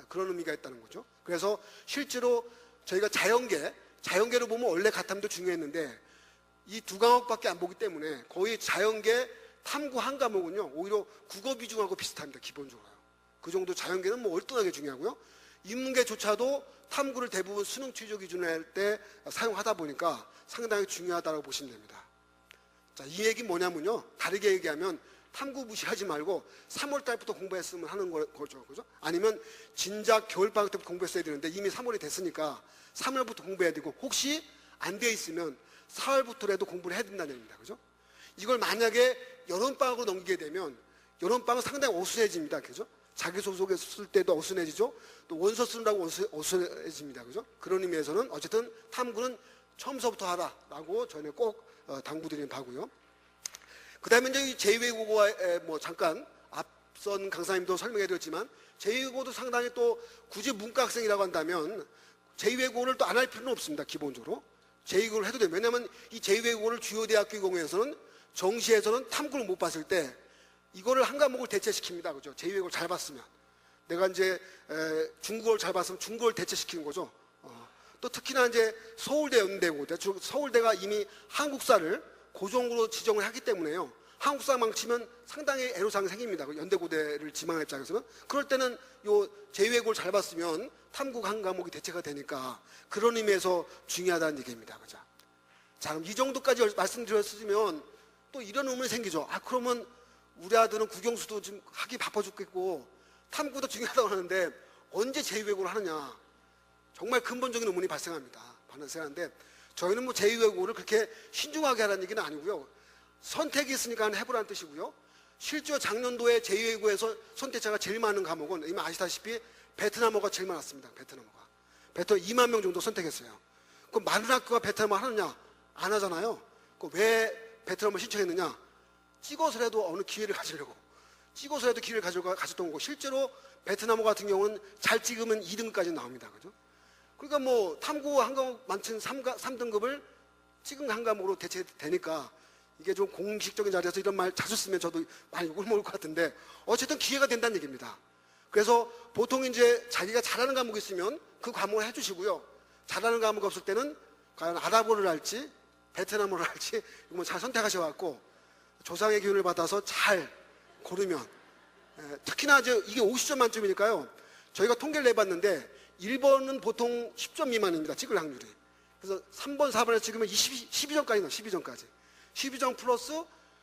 그런 의미가 있다는 거죠. 그래서 실제로 저희가 자연계로 보면 원래 가탐도 중요했는데 이 2과목밖에 안 보기 때문에 거의 자연계 탐구 한 과목은요 오히려 국어 비중하고 비슷합니다. 기본적으로요. 그 정도 자연계는 뭐 월등하게 중요하고요. 인문계조차도 탐구를 대부분 수능 최저 기준을 할 때 사용하다 보니까 상당히 중요하다고 보시면 됩니다. 자, 이 얘기는 뭐냐면요, 다르게 얘기하면 탐구 무시하지 말고 3월 달부터 공부했으면 하는 거죠. 그죠? 아니면 진작 겨울방학 때부터 공부했어야 되는데 이미 3월이 됐으니까 3월부터 공부해야 되고, 혹시 안 돼 있으면 4월부터라도 공부를 해야 된다는 얘기입니다. 그죠? 이걸 만약에 여름방학으로 넘기게 되면 여름방학은 상당히 어수선해집니다. 그죠? 자기소속에 쓸 때도 어수선해지죠. 또 원서 쓰느라고 어수선해집니다. 그죠? 그런 의미에서는 어쨌든 탐구는 처음서부터 하라라고 저는 꼭 당부드리는 바고요. 그 다음에 이제 제2외국어와 뭐 잠깐 앞선 강사님도 설명해 드렸지만 제2외국어도 상당히 또 굳이 문과 학생이라고 한다면 제2외국어를 또 안 할 필요는 없습니다. 기본적으로 제2외국어를 해도 돼요. 왜냐하면 이 제2외국어를 주요 대학교 경우에서는 정시에서는 탐구를 못 봤을 때 이거를 한 과목을 대체시킵니다. 그죠? 제2외국어를 잘 봤으면, 내가 이제 중국어를 잘 봤으면 중국어를 대체시키는 거죠. 또 특히나 이제 서울대, 연대고, 서울대가 이미 한국사를 고정으로 지정을 하기 때문에요. 한국사 망치면 상당히 애로사항이 생깁니다. 연대고대를 지망할 입장에서는. 그럴 때는 요 제2외국어를 잘 봤으면 탐구 한 과목이 대체가 되니까 그런 의미에서 중요하다는 얘기입니다. 그죠? 자, 그럼 이 정도까지 말씀드렸으면 또 이런 의문이 생기죠. 그러면 우리 아들은 국영수도 지금 하기 바빠 죽겠고 탐구도 중요하다고 하는데 언제 제2외국어를 하느냐. 정말 근본적인 의문이 발생합니다. 발생하는데 저희는 뭐 제2외국어를 그렇게 신중하게 하라는 얘기는 아니고요. 선택이 있으니까 해보라는 뜻이고요. 실제로 작년도에 제2외국어에서 선택자가 제일 많은 과목은 이미 아시다시피 베트남어가 제일 많았습니다. 베트남 2만 명 정도 선택했어요. 그럼 많은 학교가 베트남어 하느냐? 안 하잖아요. 왜 베트남어 신청했느냐? 찍어서라도 어느 기회를 가지려고. 찍어서라도 기회를 가졌던 거고, 실제로 베트남어 같은 경우는 잘 찍으면 2등까지 나옵니다. 그죠? 그러니까 뭐 탐구 한 과목 많은 3등급을 찍은 한 과목으로 대체되니까 이게 좀 공식적인 자리에서 이런 말 자주 쓰면 저도 많이 욕을 먹을 것 같은데 어쨌든 기회가 된다는 얘기입니다. 그래서 보통 이제 자기가 잘하는 과목이 있으면 그 과목을 해주시고요. 잘하는 과목 없을 때는 과연 아랍어를 할지 베트남어를 할지 이거 잘 선택하셔갖고 조상의 기운을 받아서 잘 고르면, 특히나 이제 이게 50점 만점이니까요. 저희가 통계를 내봤는데 1번은 보통 10점 미만입니다. 찍을 확률이. 그래서 3번, 4번에 찍으면 12점까지 나와요. 12점까지. 12점 플러스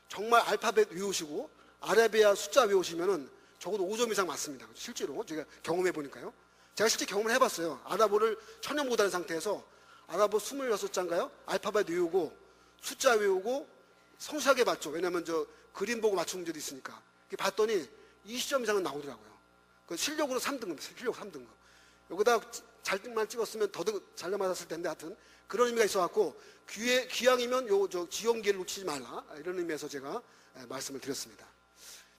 정말 알파벳 외우시고 아라비아 숫자 외우시면은 적어도 5점 이상 맞습니다. 실제로 제가 경험해 보니까요. 제가 실제 경험을 해봤어요. 아랍어를 전혀 못하는 상태에서 아랍어 26자인가요? 알파벳 외우고 숫자 외우고 성실하게 봤죠. 왜냐하면 저 그림 보고 맞춘 문제도 있으니까. 봤더니 20점 이상은 나오더라고요. 그 실력으로 3등급, 실력 3등급. 여기다 잘만 찍었으면 더더욱 잘 맞았을 텐데 하여튼 그런 의미가 있어갖고 기왕이면 지원기회를 놓치지 말라 이런 의미에서 제가 말씀을 드렸습니다.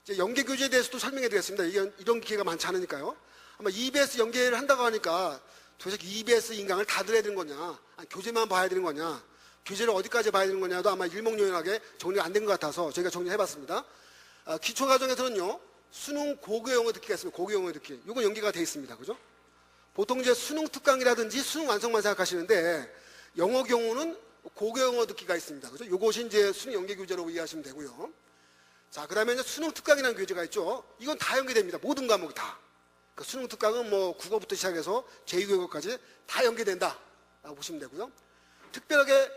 이제 연계 교재에 대해서도 설명해 드리겠습니다. 이런 기회가 많지 않으니까요. 아마 EBS 연계를 한다고 하니까 도대체 EBS 인강을 다 들어야 되는 거냐, 아니, 교재만 봐야 되는 거냐, 교재를 어디까지 봐야 되는 거냐도 아마 일목요연하게 정리가 안 된 것 같아서 저희가 정리해봤습니다. 기초과정에서는요, 수능 고교 영어 듣기가 있습니다. 고교 영어 듣기. 이건 연계가 돼 있습니다. 그죠? 보통 이제 수능 특강이라든지 수능 완성만 생각하시는데 영어 경우는 고교 영어 듣기가 있습니다. 그죠? 이것이 이제 수능 연계 교재로 이해하시면 되고요. 자, 그 다음에 이제 수능 특강이라는 교재가 있죠. 이건 다 연계됩니다. 모든 과목이 다. 그러니까 수능 특강은 뭐 국어부터 시작해서 제2외국어까지 다 연계된다. 라고 보시면 되고요. 특별하게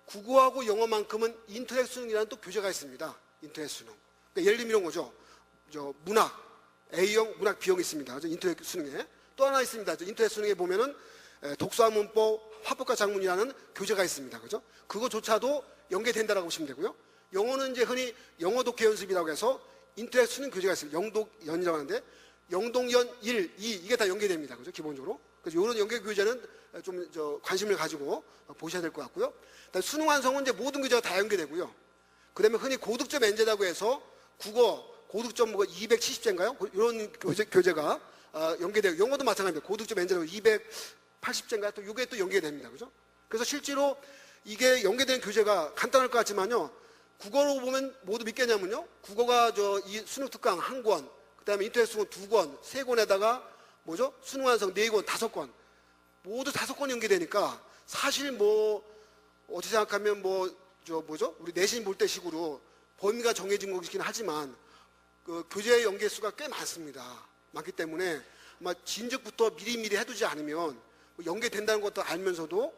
국어하고 영어만큼은 인터넷 수능이라는 또 교재가 있습니다. 인터넷 수능. 그러니까 예를 들면 이런 거죠. 문학, A형, 문학 B형이 있습니다. 인터넷 수능에. 또 하나 있습니다. 인터넷 수능에 보면은 독서와 문법, 화법과 작문이라는 교재가 있습니다. 그죠? 그거조차도 연계된다라고 보시면 되고요. 영어는 이제 흔히 영어 독해 연습이라고 해서 인터넷 수능 교재가 있습니다. 영독연이라고 하는데 영독연 1, 2 이게 다 연계됩니다. 그죠? 기본적으로. 그래서 이런 연계 교재는 좀 관심을 가지고 보셔야 될 것 같고요. 수능 완성은 이제 모든 교재가 다 연계되고요. 그다음에 흔히 고득점 엔제라고 해서 국어 고득점 270제인가요? 이런 교재가 연계되고 영어도 마찬가지입니다. 고득점 엔제라고 280제인가요? 또 이게 또 연계됩니다. 그죠? 그래서 실제로 이게 연계된 교재가 간단할 것 같지만요. 국어로 보면 모두 믿겠냐면요. 국어가 이 수능 특강 1권, 그다음에 인터넷 수능 2권, 3권에다가 뭐죠? 수능 완성 4권, 5권. 모두 5권 연계되니까 사실 뭐 어떻게 생각하면 우리 내신 볼 때 식으로 범위가 정해진 거긴 하지만 그 교재 연계 수가 꽤 많습니다. 많기 때문에 아마 진즉부터 미리미리 해두지 않으면 연계된다는 것도 알면서도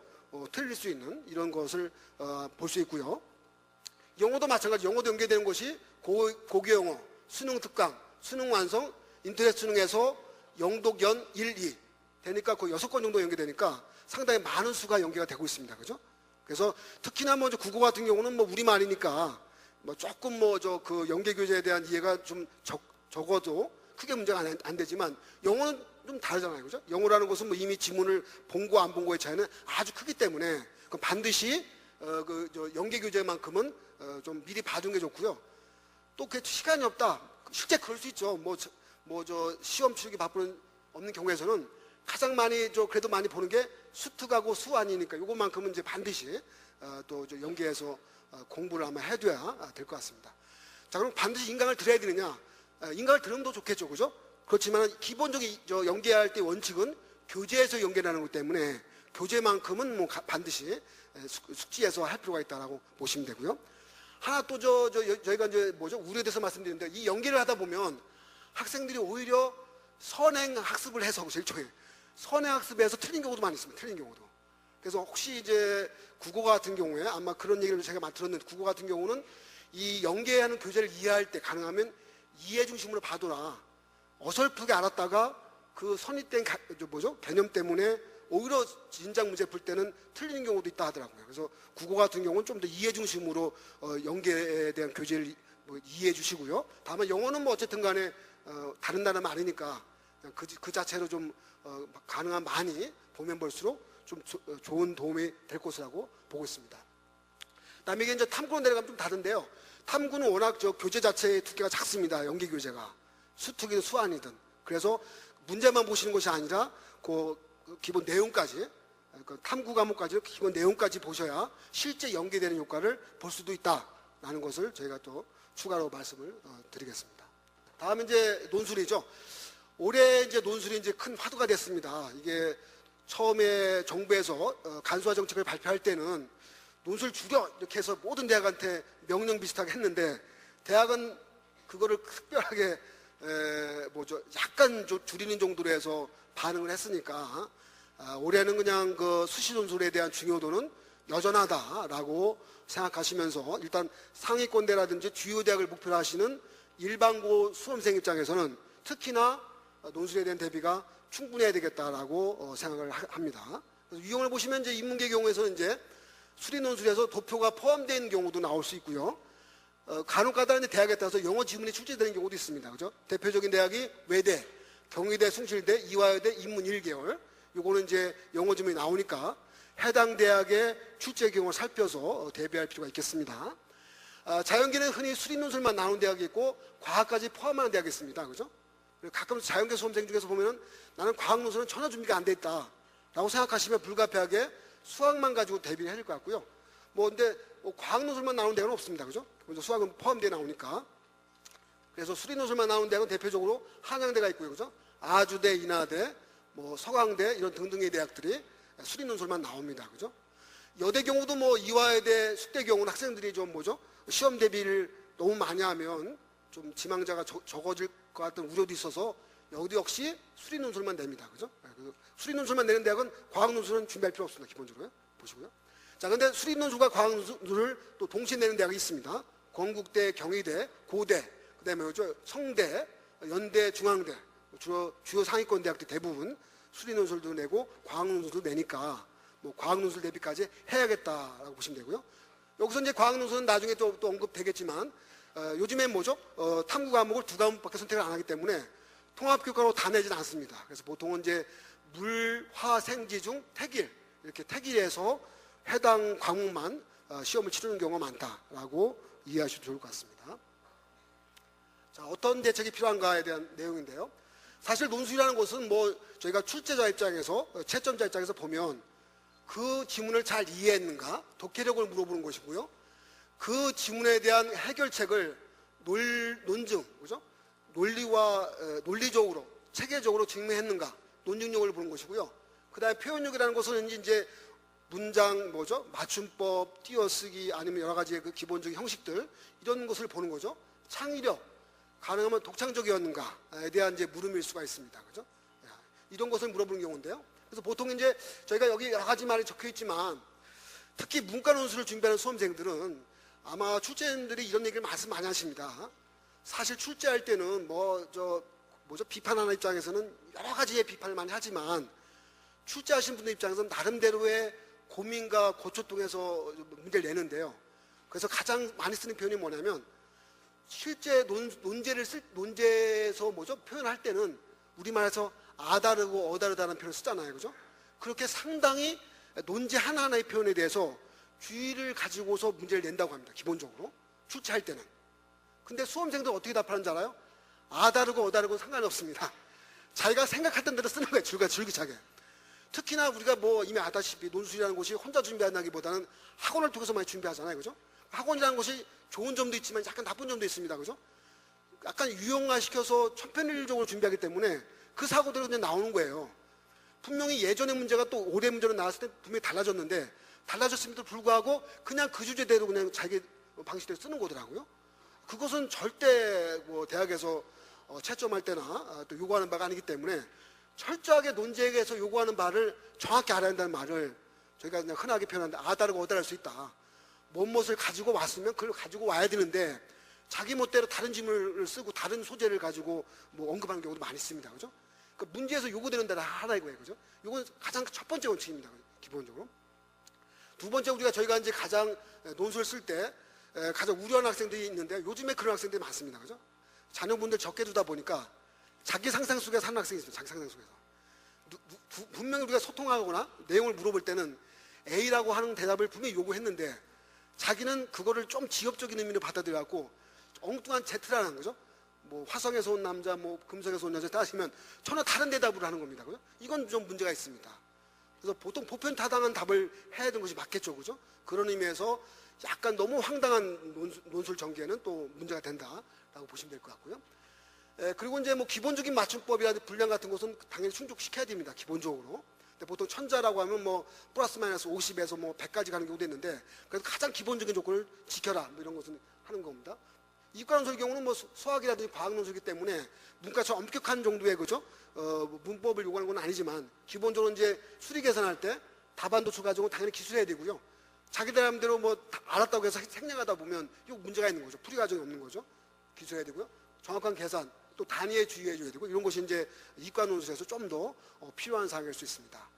틀릴 수 있는 이런 것을 볼 수 있고요. 영어도 마찬가지. 영어도 연계되는 것이 고교 영어, 수능 특강, 수능 완성, 인터넷 수능에서 영독연 1, 2 되니까 거의 6권 정도 연계되니까 상당히 많은 수가 연계가 되고 있습니다. 그죠? 그래서 특히나 국어 같은 경우는 우리말이니까 조금 그 연계 교재에 대한 이해가 좀 적어도 크게 문제가 안 되지만 영어는 좀 다르잖아요. 그죠? 영어라는 것은 이미 지문을 본 거 안 본 거의 차이는 아주 크기 때문에 반드시 연계 교재만큼은 좀 미리 봐두는 게 좋고요. 또 그 시간이 없다. 실제 그럴 수 있죠. 시험 치르기 바쁜 없는 경우에서는 가장 많이 그래도 많이 보는 게 수특하고 수완이니까 이것만큼은 이제 반드시 또 연계해서 공부를 아마 해둬야 될 것 같습니다. 자, 그럼 반드시 인강을 들어야 되느냐? 인강을 들으면 더 좋겠죠, 그죠? 그렇지만 기본적인 연계할 때 원칙은 교재에서 연계라는 것 때문에 교재만큼은 반드시 숙지해서 할 필요가 있다라고 보시면 되고요. 하나 또 저희가 이제 우려돼서 말씀드리는데 이 연계를 하다 보면 학생들이 오히려 선행 학습을 해서 제일 초에 선행 학습에서 틀린 경우도 많이 있습니다. 틀린 경우도. 그래서 혹시 이제 국어 같은 경우에 아마 그런 얘기를 제가 많이 들었는데 국어 같은 경우는 이 연계하는 교재를 이해할 때 가능하면 이해 중심으로 봐둬라. 어설프게 알았다가 그 선입된 개념 때문에 오히려 진작 문제 풀 때는 틀리는 경우도 있다 하더라고요. 그래서 국어 같은 경우는 좀 더 이해 중심으로 연계에 대한 교재를 이해해 주시고요. 다만 영어는 어쨌든 간에 다른 나라 말이니까 그 자체로 좀 가능한 많이 보면 볼수록 좀 좋은 도움이 될 것이라고 보고 있습니다. 그다음에 이게 이제 탐구로 내려가면 좀 다른데요. 탐구는 워낙 교재 자체의 두께가 작습니다. 연계 교재가 수특이든 수완이든. 그래서 문제만 보시는 것이 아니라 그 기본 내용까지 탐구 과목까지 기본 내용까지 보셔야 실제 연계되는 효과를 볼 수도 있다라는 것을 저희가 또 추가로 말씀을 드리겠습니다. 다음은 이제 논술이죠. 올해 이제 논술이 이제 큰 화두가 됐습니다. 이게 처음에 정부에서 간소화 정책을 발표할 때는 논술 줄여 이렇게 해서 모든 대학한테 명령 비슷하게 했는데 대학은 그거를 특별하게 약간 줄이는 정도로 해서 반응을 했으니까 올해는 그냥 그 수시 논술에 대한 중요도는 여전하다라고 생각하시면서 일단 상위권대라든지 주요 대학을 목표로 하시는 일반고 수험생 입장에서는 특히나 논술에 대한 대비가 충분해야 되겠다라고 생각을 합니다. 그래서 유형을 보시면 이제 인문계 경우에서는 이제 수리 논술에서 도표가 포함되어 있는 경우도 나올 수 있고요. 간혹 가다 대학에 따라서 영어 지문이 출제되는 경우도 있습니다. 그죠? 대표적인 대학이 외대, 경희대, 숭실대, 이화여대, 인문 1개월 요거는 이제 영어 지문이 나오니까 해당 대학의 출제 경우를 살펴서 대비할 필요가 있겠습니다. 자연계는 흔히 수립 논술만 나오는 대학이 있고 과학까지 포함하는 대학이 있습니다. 그죠? 가끔 자연계 수험생 중에서 보면은 나는 과학 논술은 전혀 준비가 안 돼 있다 라고 생각하시면 불가피하게 수학만 가지고 대비를 해야 될 것 같고요. 근데 과학 논술만 나오는 대학은 없습니다. 그죠? 먼저 수학은 포함되어 나오니까. 그래서 수리 논술만 나오는 대학은 대표적으로 한양대가 있고요. 그죠? 아주대, 인하대, 서강대 이런 등등의 대학들이 수리 논술만 나옵니다. 그죠? 여대 경우도 이화여대, 숙대 경우는 학생들이 좀 시험 대비를 너무 많이 하면 좀 지망자가 적어질 것 같은 우려도 있어서 여기도 역시 수리 논술만 냅니다. 그죠? 수리 논술만 내는 대학은 과학 논술은 준비할 필요 없습니다. 기본적으로 보시고요. 자, 근데 수리 논술과 과학 논술을 또 동시에 내는 대학이 있습니다. 건국대, 경희대, 고대, 그다음에 성대, 연대, 중앙대 주요 상위권 대학들 대부분 수리 논술도 내고 과학 논술도 내니까 과학 논술 대비까지 해야겠다라고 보시면 되고요. 여기서 이제 과학 논술은 나중에 또 언급되겠지만 요즘엔 탐구 과목을 2과목밖에 선택을 안 하기 때문에 통합교과로 다 내지는 않습니다. 그래서 보통은 이제 물, 화, 생지 중 택일 이렇게 택일에서 해당 과목만 시험을 치르는 경우가 많다라고 이해하시면 좋을 것 같습니다. 자, 어떤 대책이 필요한가에 대한 내용인데요. 사실 논술이라는 것은 저희가 출제자 입장에서 채점자 입장에서 보면 그 지문을 잘 이해했는가 독해력을 물어보는 것이고요. 그 지문에 대한 해결책을 논증, 그죠? 논리적으로 체계적으로 증명했는가 논증력을 보는 것이고요. 그다음에 표현력이라는 것은 이제 문장 맞춤법, 띄어쓰기 아니면 여러 가지의 그 기본적인 형식들 이런 것을 보는 거죠. 창의력, 가능하면 독창적이었는가에 대한 이제 물음일 수가 있습니다. 그죠? 이런 것을 물어보는 경우인데요. 그래서 보통 이제 저희가 여기 여러 가지 말이 적혀 있지만 특히 문과 논술을 준비하는 수험생들은 아마 출제자들이 이런 얘기를 말씀 많이 하십니다. 사실 출제할 때는 비판하는 입장에서는 여러 가지의 비판을 많이 하지만 출제하신 분들 입장에서는 나름대로의 고민과 고초 통해서 문제를 내는데요. 그래서 가장 많이 쓰는 표현이 뭐냐면 실제 논제에서 표현할 때는 우리말에서 아다르고 어다르다는 표현을 쓰잖아요. 그죠? 그렇게 상당히 논제 하나하나의 표현에 대해서 주의를 가지고서 문제를 낸다고 합니다. 기본적으로. 출제할 때는. 근데 수험생들 어떻게 답하는지 알아요? 아다르고 어다르고 상관이 없습니다. 자기가 생각했던 대로 쓰는 거예요. 줄기차게. 특히나 우리가 이미 아다시피 논술이라는 것이 혼자 준비한다기보다는 학원을 통해서 많이 준비하잖아요. 그죠? 학원이라는 것이 좋은 점도 있지만 약간 나쁜 점도 있습니다. 그죠? 약간 유형화시켜서 천편일률적으로 준비하기 때문에 그 사고대로 그냥 나오는 거예요. 분명히 예전의 문제가 또 올해 문제로 나왔을 때 분명히 달라졌음에도 불구하고 그냥 그 주제대로 그냥 자기 방식대로 쓰는 거더라고요. 그것은 절대 대학에서 채점할 때나 또 요구하는 바가 아니기 때문에 철저하게 논제에서 요구하는 바를 정확히 알아야 한다는 말을 저희가 그냥 흔하게 표현하는데 아다르고 어다를 수 있다. 무엇을 가지고 왔으면 그걸 가지고 와야 되는데 자기 멋대로 다른 질문을 쓰고 다른 소재를 가지고 언급하는 경우도 많이 있습니다. 그죠? 그러니까 문제에서 요구되는 대로 하라 이거예요. 그죠? 이건 가장 첫 번째 원칙입니다. 기본적으로. 두 번째 저희가 이제 가장 논술을 쓸 때 가장 우려하는 학생들이 있는데 요즘에 그런 학생들이 많습니다. 그죠? 자녀분들 적게 두다 보니까 자기 상상 속에서 사는 학생이 있습니다. 자기 상상 속에서. 분명히 우리가 소통하거나 내용을 물어볼 때는 A라고 하는 대답을 분명히 요구했는데 자기는 그거를 좀 지엽적인 의미로 받아들여갖고 엉뚱한 Z라는 거죠. 화성에서 온 남자, 금성에서 온 여자 따지면 전혀 다른 대답을 하는 겁니다. 그죠? 이건 좀 문제가 있습니다. 그래서 보통 보편타당한 답을 해야 되는 것이 맞겠죠. 그죠? 그런 의미에서 약간 너무 황당한 논술 전개는 또 문제가 된다라고 보시면 될 것 같고요. 그리고 이제 기본적인 맞춤법이라든지 분량 같은 것은 당연히 충족시켜야 됩니다. 기본적으로. 근데 보통 천자라고 하면 플러스 마이너스 50에서 100까지 가는 경우도 있는데 그래서 가장 기본적인 조건을 지켜라 이런 것은 하는 겁니다. 이과 논술의 경우는 수학이라든지 과학 논술이기 때문에 문과처럼 엄격한 정도의 그죠? 문법을 요구하는 건 아니지만 기본적으로 이제 수리 계산할 때 답안 도출 과정은 당연히 기술해야 되고요. 자기들 나름대로 알았다고 해서 생략하다 보면 이거 문제가 있는 거죠. 풀이 과정이 없는 거죠. 기술해야 되고요. 정확한 계산 또 단위에 주의해줘야 되고 이런 것이 이제 이과 논술에서 좀 더 필요한 사항일 수 있습니다.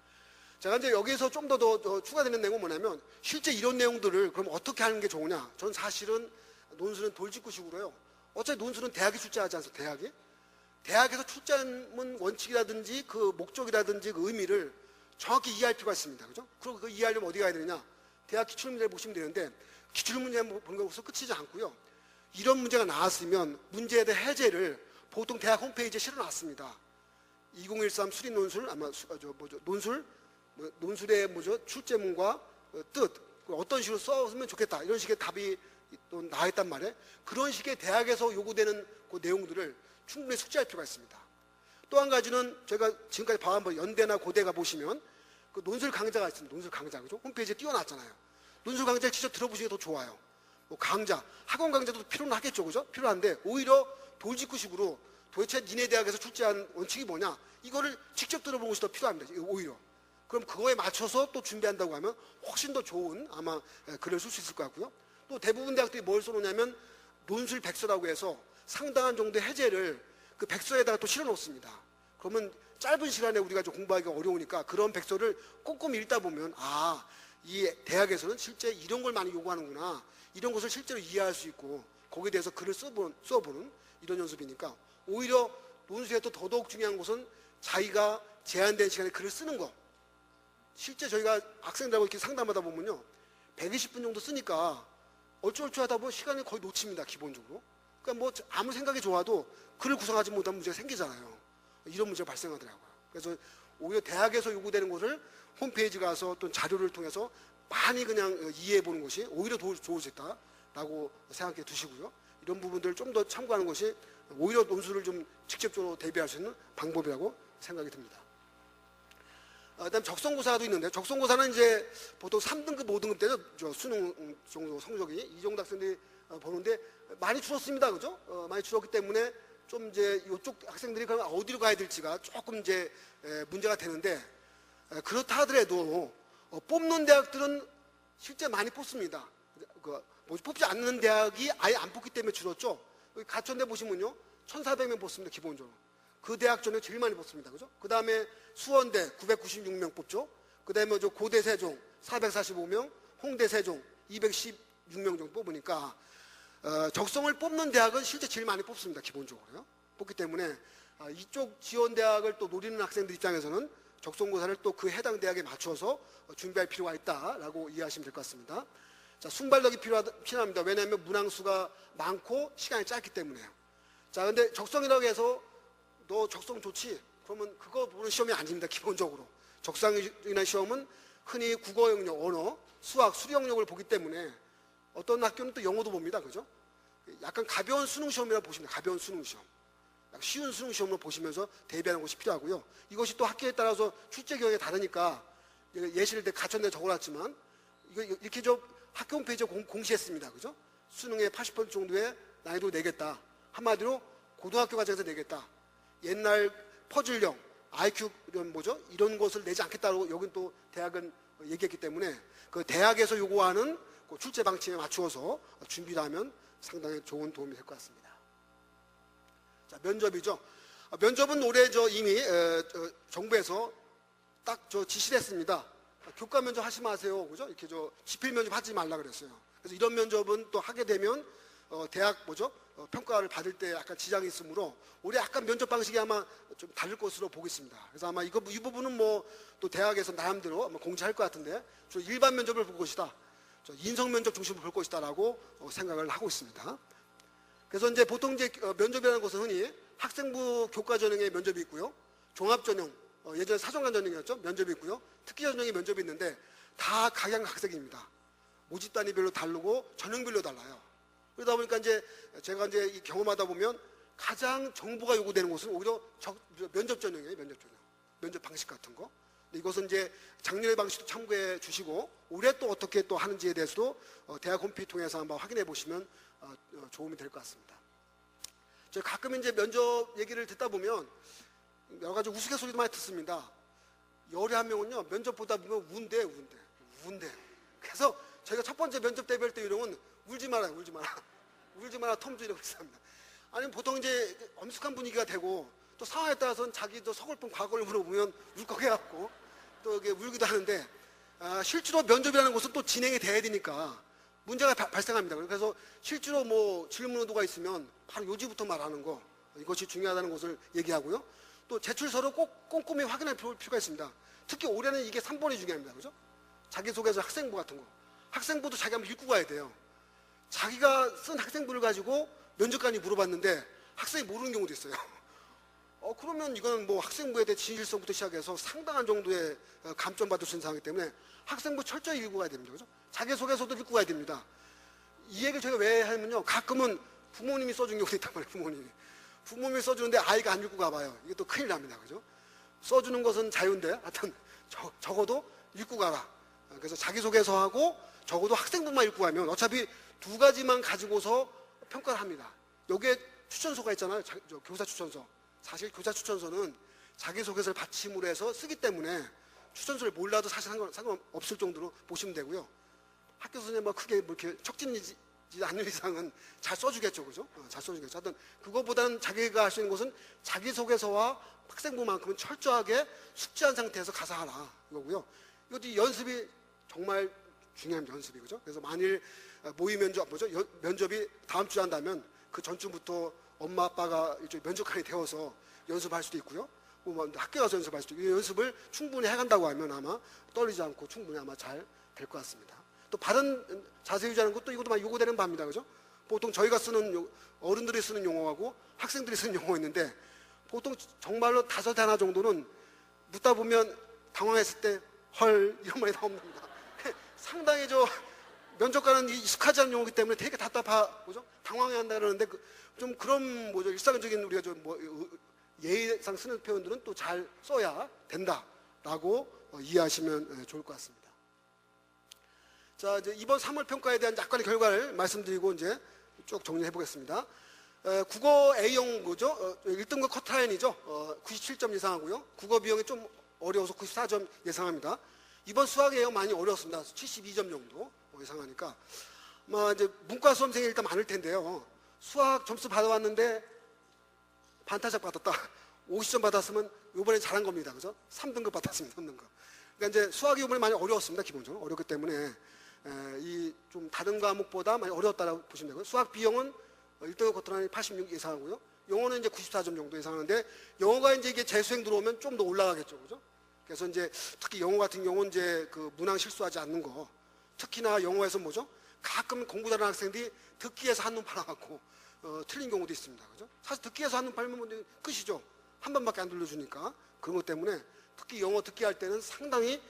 제가 이제 여기에서 좀 더 추가되는 내용은 뭐냐면 실제 이런 내용들을 그럼 어떻게 하는 게 좋으냐? 저는 사실은 논술은 돌직구식으로요. 어차피 논술은 대학이 출제하지 않습니까? 대학에서 출제하는 원칙이라든지 그 목적이라든지 그 의미를 정확히 이해할 필요가 있습니다. 그죠? 그리고 그 이해하려면 어디 가야 되느냐? 대학 기출문제를 보시면 되는데, 기출문제 보는 것으로 끝이지 않고요. 이런 문제가 나왔으면 문제에 대한 해제를 보통 대학 홈페이지에 실어놨습니다. 2013 수리 논술, 아마 논술의 출제문과 뜻, 어떤 식으로 써으면 좋겠다, 이런 식의 답이 또 나와있단 말이에요. 그런 식의 대학에서 요구되는 그 내용들을 충분히 숙지할 필요가 있습니다. 또 한 가지는 제가 지금까지 봐온 뭐 연대나 고대가 보시면 그 논술 강좌가 있습니다. 논술 강좌, 그죠? 홈페이지에 띄워놨잖아요. 논술 강좌를 직접 들어보시는 게 더 좋아요. 뭐 강좌, 학원 강좌도 필요는 하겠죠, 그죠? 필요한데 오히려 돌직구식으로 도대체 니네 대학에서 출제한 원칙이 뭐냐, 이거를 직접 들어보는 것이 더 필요합니다. 오히려. 그럼 그거에 맞춰서 또 준비한다고 하면 훨씬 더 좋은 아마 글을 쓸 수 있을 것 같고요. 또 대부분 대학들이 뭘 써놓냐면 논술 백서라고 해서 상당한 정도의 해제를 그 백서에다가 또 실어 놓습니다. 그러면 짧은 시간에 우리가 좀 공부하기가 어려우니까 그런 백서를 꼼꼼히 읽다 보면, 아, 이 대학에서는 실제 이런 걸 많이 요구하는구나, 이런 것을 실제로 이해할 수 있고 거기에 대해서 글을 써보는 이런 연습이니까, 오히려 논술에 또 더더욱 중요한 것은 자기가 제한된 시간에 글을 쓰는 거. 실제 저희가 학생들하고 이렇게 상담하다 보면요, 120분 정도 쓰니까 얼추얼추 하다 보면 시간을 거의 놓칩니다, 기본적으로. 그러니까 뭐 아무 생각이 좋아도 글을 구성하지 못한 문제가 생기잖아요. 이런 문제가 발생하더라고요. 그래서 오히려 대학에서 요구되는 것을 홈페이지 가서 또 자료를 통해서 많이 그냥 이해해 보는 것이 오히려 좋을 수 있다라고 생각해 두시고요. 이런 부분들을 좀 더 참고하는 것이 오히려 논술을 좀 직접적으로 대비할 수 있는 방법이라고 생각이 듭니다. 그다음 적성고사도 있는데, 적성고사는 이제 보통 3등급, 5등급 때는 수능 정도 성적이 이 정도 학생들이 보는데 많이 줄었습니다, 그죠? 많이 줄었기 때문에 좀 이제 이쪽 학생들이 그럼 어디로 가야 될지가 조금 이제 문제가 되는데, 그렇다 하더라도 뽑는 대학들은 실제 많이 뽑습니다. 뽑지 않는 대학이 아예 안 뽑기 때문에 줄었죠. 가천대 보시면요, 1,400명 뽑습니다, 기본적으로. 그 대학 중에 제일 많이 뽑습니다, 그죠? 그 다음에 수원대 996명 뽑죠. 그 다음에 고대 세종 445명, 홍대 세종 216명 정도 뽑으니까 적성을 뽑는 대학은 실제 제일 많이 뽑습니다, 기본적으로요. 뽑기 때문에 이쪽 지원 대학을 또 노리는 학생들 입장에서는 적성고사를 또 그 해당 대학에 맞춰서 준비할 필요가 있다라고 이해하시면 될 것 같습니다. 자, 순발력이 필요합니다. 왜냐하면 문항수가 많고 시간이 짧기 때문에요. 자, 근데 적성이라고 해서 너 적성 좋지? 그러면 그거 보는 시험이 아닙니다, 기본적으로. 적성이나 시험은 흔히 국어 영역, 언어, 수학, 수리 영역을 보기 때문에 어떤 학교는 또 영어도 봅니다, 그죠? 약간 가벼운 수능 시험이라고 보시면 돼요. 가벼운 수능 시험. 쉬운 수능 시험으로 보시면서 대비하는 것이 필요하고요. 이것이 또 학교에 따라서 출제 경향이 다르니까 예시를 가천대 적어놨지만 이렇게 학교 홈페이지에 공시했습니다, 그죠? 수능의 80% 정도의 난이도 내겠다. 한마디로 고등학교 과정에서 내겠다. 옛날 퍼즐형, IQ 이런 것을 내지 않겠다고 여긴 또 대학은 얘기했기 때문에 그 대학에서 요구하는 그 출제 방침에 맞추어서 준비를 하면 상당히 좋은 도움이 될 것 같습니다. 자, 면접이죠. 면접은 올해 이미 정부에서 딱 지시를 했습니다. 교과 면접 하지 마세요, 그죠? 이렇게 지필 면접 하지 말라 그랬어요. 그래서 이런 면접은 또 하게 되면 대학 평가를 받을 때 약간 지장이 있으므로 올해 약간 면접 방식이 아마 좀 다를 것으로 보겠습니다. 그래서 아마 이 부분은 뭐 또 대학에서 나름대로 아마 공지할 것 같은데, 일반 면접을 볼 것이다, 인성 면접 중심으로 볼 것이다라고 생각을 하고 있습니다. 그래서 이제 보통 이제 면접이라는 것은 흔히 학생부 교과 전형의 면접이 있고요, 종합 전형, 예전에 사정관 전형이었죠, 면접이 있고요, 특기 전형의 면접이 있는데 다 각양각색입니다. 모집 단위별로 다르고 전형별로 달라요. 그러다 보니까 이제 제가 이제 경험하다 보면 가장 정보가 요구되는 것은 오히려 면접 전형이에요, 면접 방식 같은 거. 근데 이것은 이제 작년의 방식도 참고해 주시고 올해 또 어떻게 또 하는지에 대해서도 대학 홈페이지 통해서 한번 확인해 보시면 도움이 될 것 같습니다. 제가 가끔 이제 면접 얘기를 듣다 보면 여러 가지 우스갯소리도 많이 듣습니다. 열에 한 명은요, 면접 보다 보면 운대. 그래서 저희가 첫 번째 면접 대비할 때 요령은 울지 마라, 톰주이라고 했습니다. 아니면 보통 이제 엄숙한 분위기가 되고 또 상황에 따라서는 자기도 서글픈 과거를 물어보면 울컥해갖고 또 이게 울기도 하는데, 실제로 면접이라는 것은 또 진행이 돼야 되니까 문제가 발생합니다. 그래서 실제로 뭐 질문 의도가 있으면 바로 요지부터 말하는 거, 이것이 중요하다는 것을 얘기하고요. 또 제출서를 꼭 꼼꼼히 확인할 필요가 있습니다. 특히 올해는 이게 3번이 중요합니다. 그죠? 자기소개서 학생부 같은 거. 학생부도 자기가 한번 읽고 가야 돼요. 자기가 쓴 학생부를 가지고 면접관이 물어봤는데 학생이 모르는 경우도 있어요. 그러면 이건 뭐 학생부에 대해 진실성부터 시작해서 상당한 정도의 감점받을 수 있는 상황이기 때문에 학생부 철저히 읽고 가야 됩니다. 그죠? 자기소개서도 읽고 가야 됩니다. 이 얘기를 제가 왜 하냐면요. 가끔은 부모님이 써준 경우도 있단 말이에요. 부모님이 써주는데 아이가 안 읽고 가봐요. 이게 또 큰일 납니다. 그죠? 써주는 것은 자유인데 하여튼 적어도 읽고 가라. 그래서 자기소개서하고 적어도 학생부만 읽고 가면 어차피 두 가지만 가지고서 평가를 합니다. 여기에 추천서가 있잖아요. 교사 추천서. 사실 교사 추천서는 자기소개서를 받침으로 해서 쓰기 때문에 추천서를 몰라도 사실 상관없을 정도로 보시면 되고요. 학교 선생님 뭐 크게 뭐 이렇게 척진이지 않는 이상은 잘 써주겠죠. 그죠? 잘 써주겠죠. 하여튼 그거보다는 자기가 할 수 있는 것은 자기소개서와 학생부만큼은 철저하게 숙지한 상태에서 가서 하라. 이거고요. 이것도 연습이 정말 중요합니다. 연습이. 그죠? 그래서 만일 모의 면접, 면접이 다음 주에 한다면 그 전주부터 엄마 아빠가 면접관이 되어서 연습할 수도 있고요. 뭐 학교 가서 연습할 수도 있고, 이 연습을 충분히 해간다고 하면 아마 떨리지 않고 충분히 아마 잘 될 것 같습니다. 또 바른 자세 유지하는 것도 이것도 막 요구되는 바입니다. 그죠? 보통 저희가 쓰는 어른들이 쓰는 용어하고 학생들이 쓰는 용어가 있는데 보통 정말로 다섯 하나 정도는 묻다 보면 당황했을 때 헐 이런 말이 나옵니다. 상당히 면접관은 익숙하지 않은 용어이기 때문에 되게 답답하죠? 당황해 한다 그러는데 좀 그런 일상적인 우리가 예의상 쓰는 표현들은 또 잘 써야 된다라고 이해하시면 좋을 것 같습니다. 자, 이제 이번 3월 평가에 대한 약간의 결과를 말씀드리고 이제 쭉 정리해 보겠습니다. 국어 A형 거죠. 1등급 컷라인이죠. 97점 예상하고요. 국어 B형이 좀 어려워서 94점 예상합니다. 이번 수학 A형 많이 어려웠습니다. 72점 정도 예상하니까. 이제 문과 수험생이 일단 많을 텐데요. 수학 점수 받아왔는데 반타작 받았다. 50점 받았으면 이번에 잘한 겁니다. 그죠? 3등급 받았습니다. 3등급. 그러니까 이제 수학이 이번에 많이 어려웠습니다. 기본적으로. 어렵기 때문에 이 좀 다른 과목보다 많이 어려웠다고 보시면 되고요. 수학 B형은 1등급 컷라인이 86 예상하고요. 영어는 이제 94점 정도 예상하는데 영어가 이제 이게 재수행 들어오면 좀 더 올라가겠죠. 그죠? 그래서 이제 특히 영어 같은 경우는 이제 그 문항 실수하지 않는 거. 특히나 영어에서 가끔 공부 잘하는 학생들이 듣기에서 한눈 팔아갖고 틀린 경우도 있습니다. 그죠? 사실 듣기에서 한눈 팔면 끝이죠. 한 번밖에 안 들려주니까. 그런 것 때문에 특히 영어 듣기 할 때는 상당히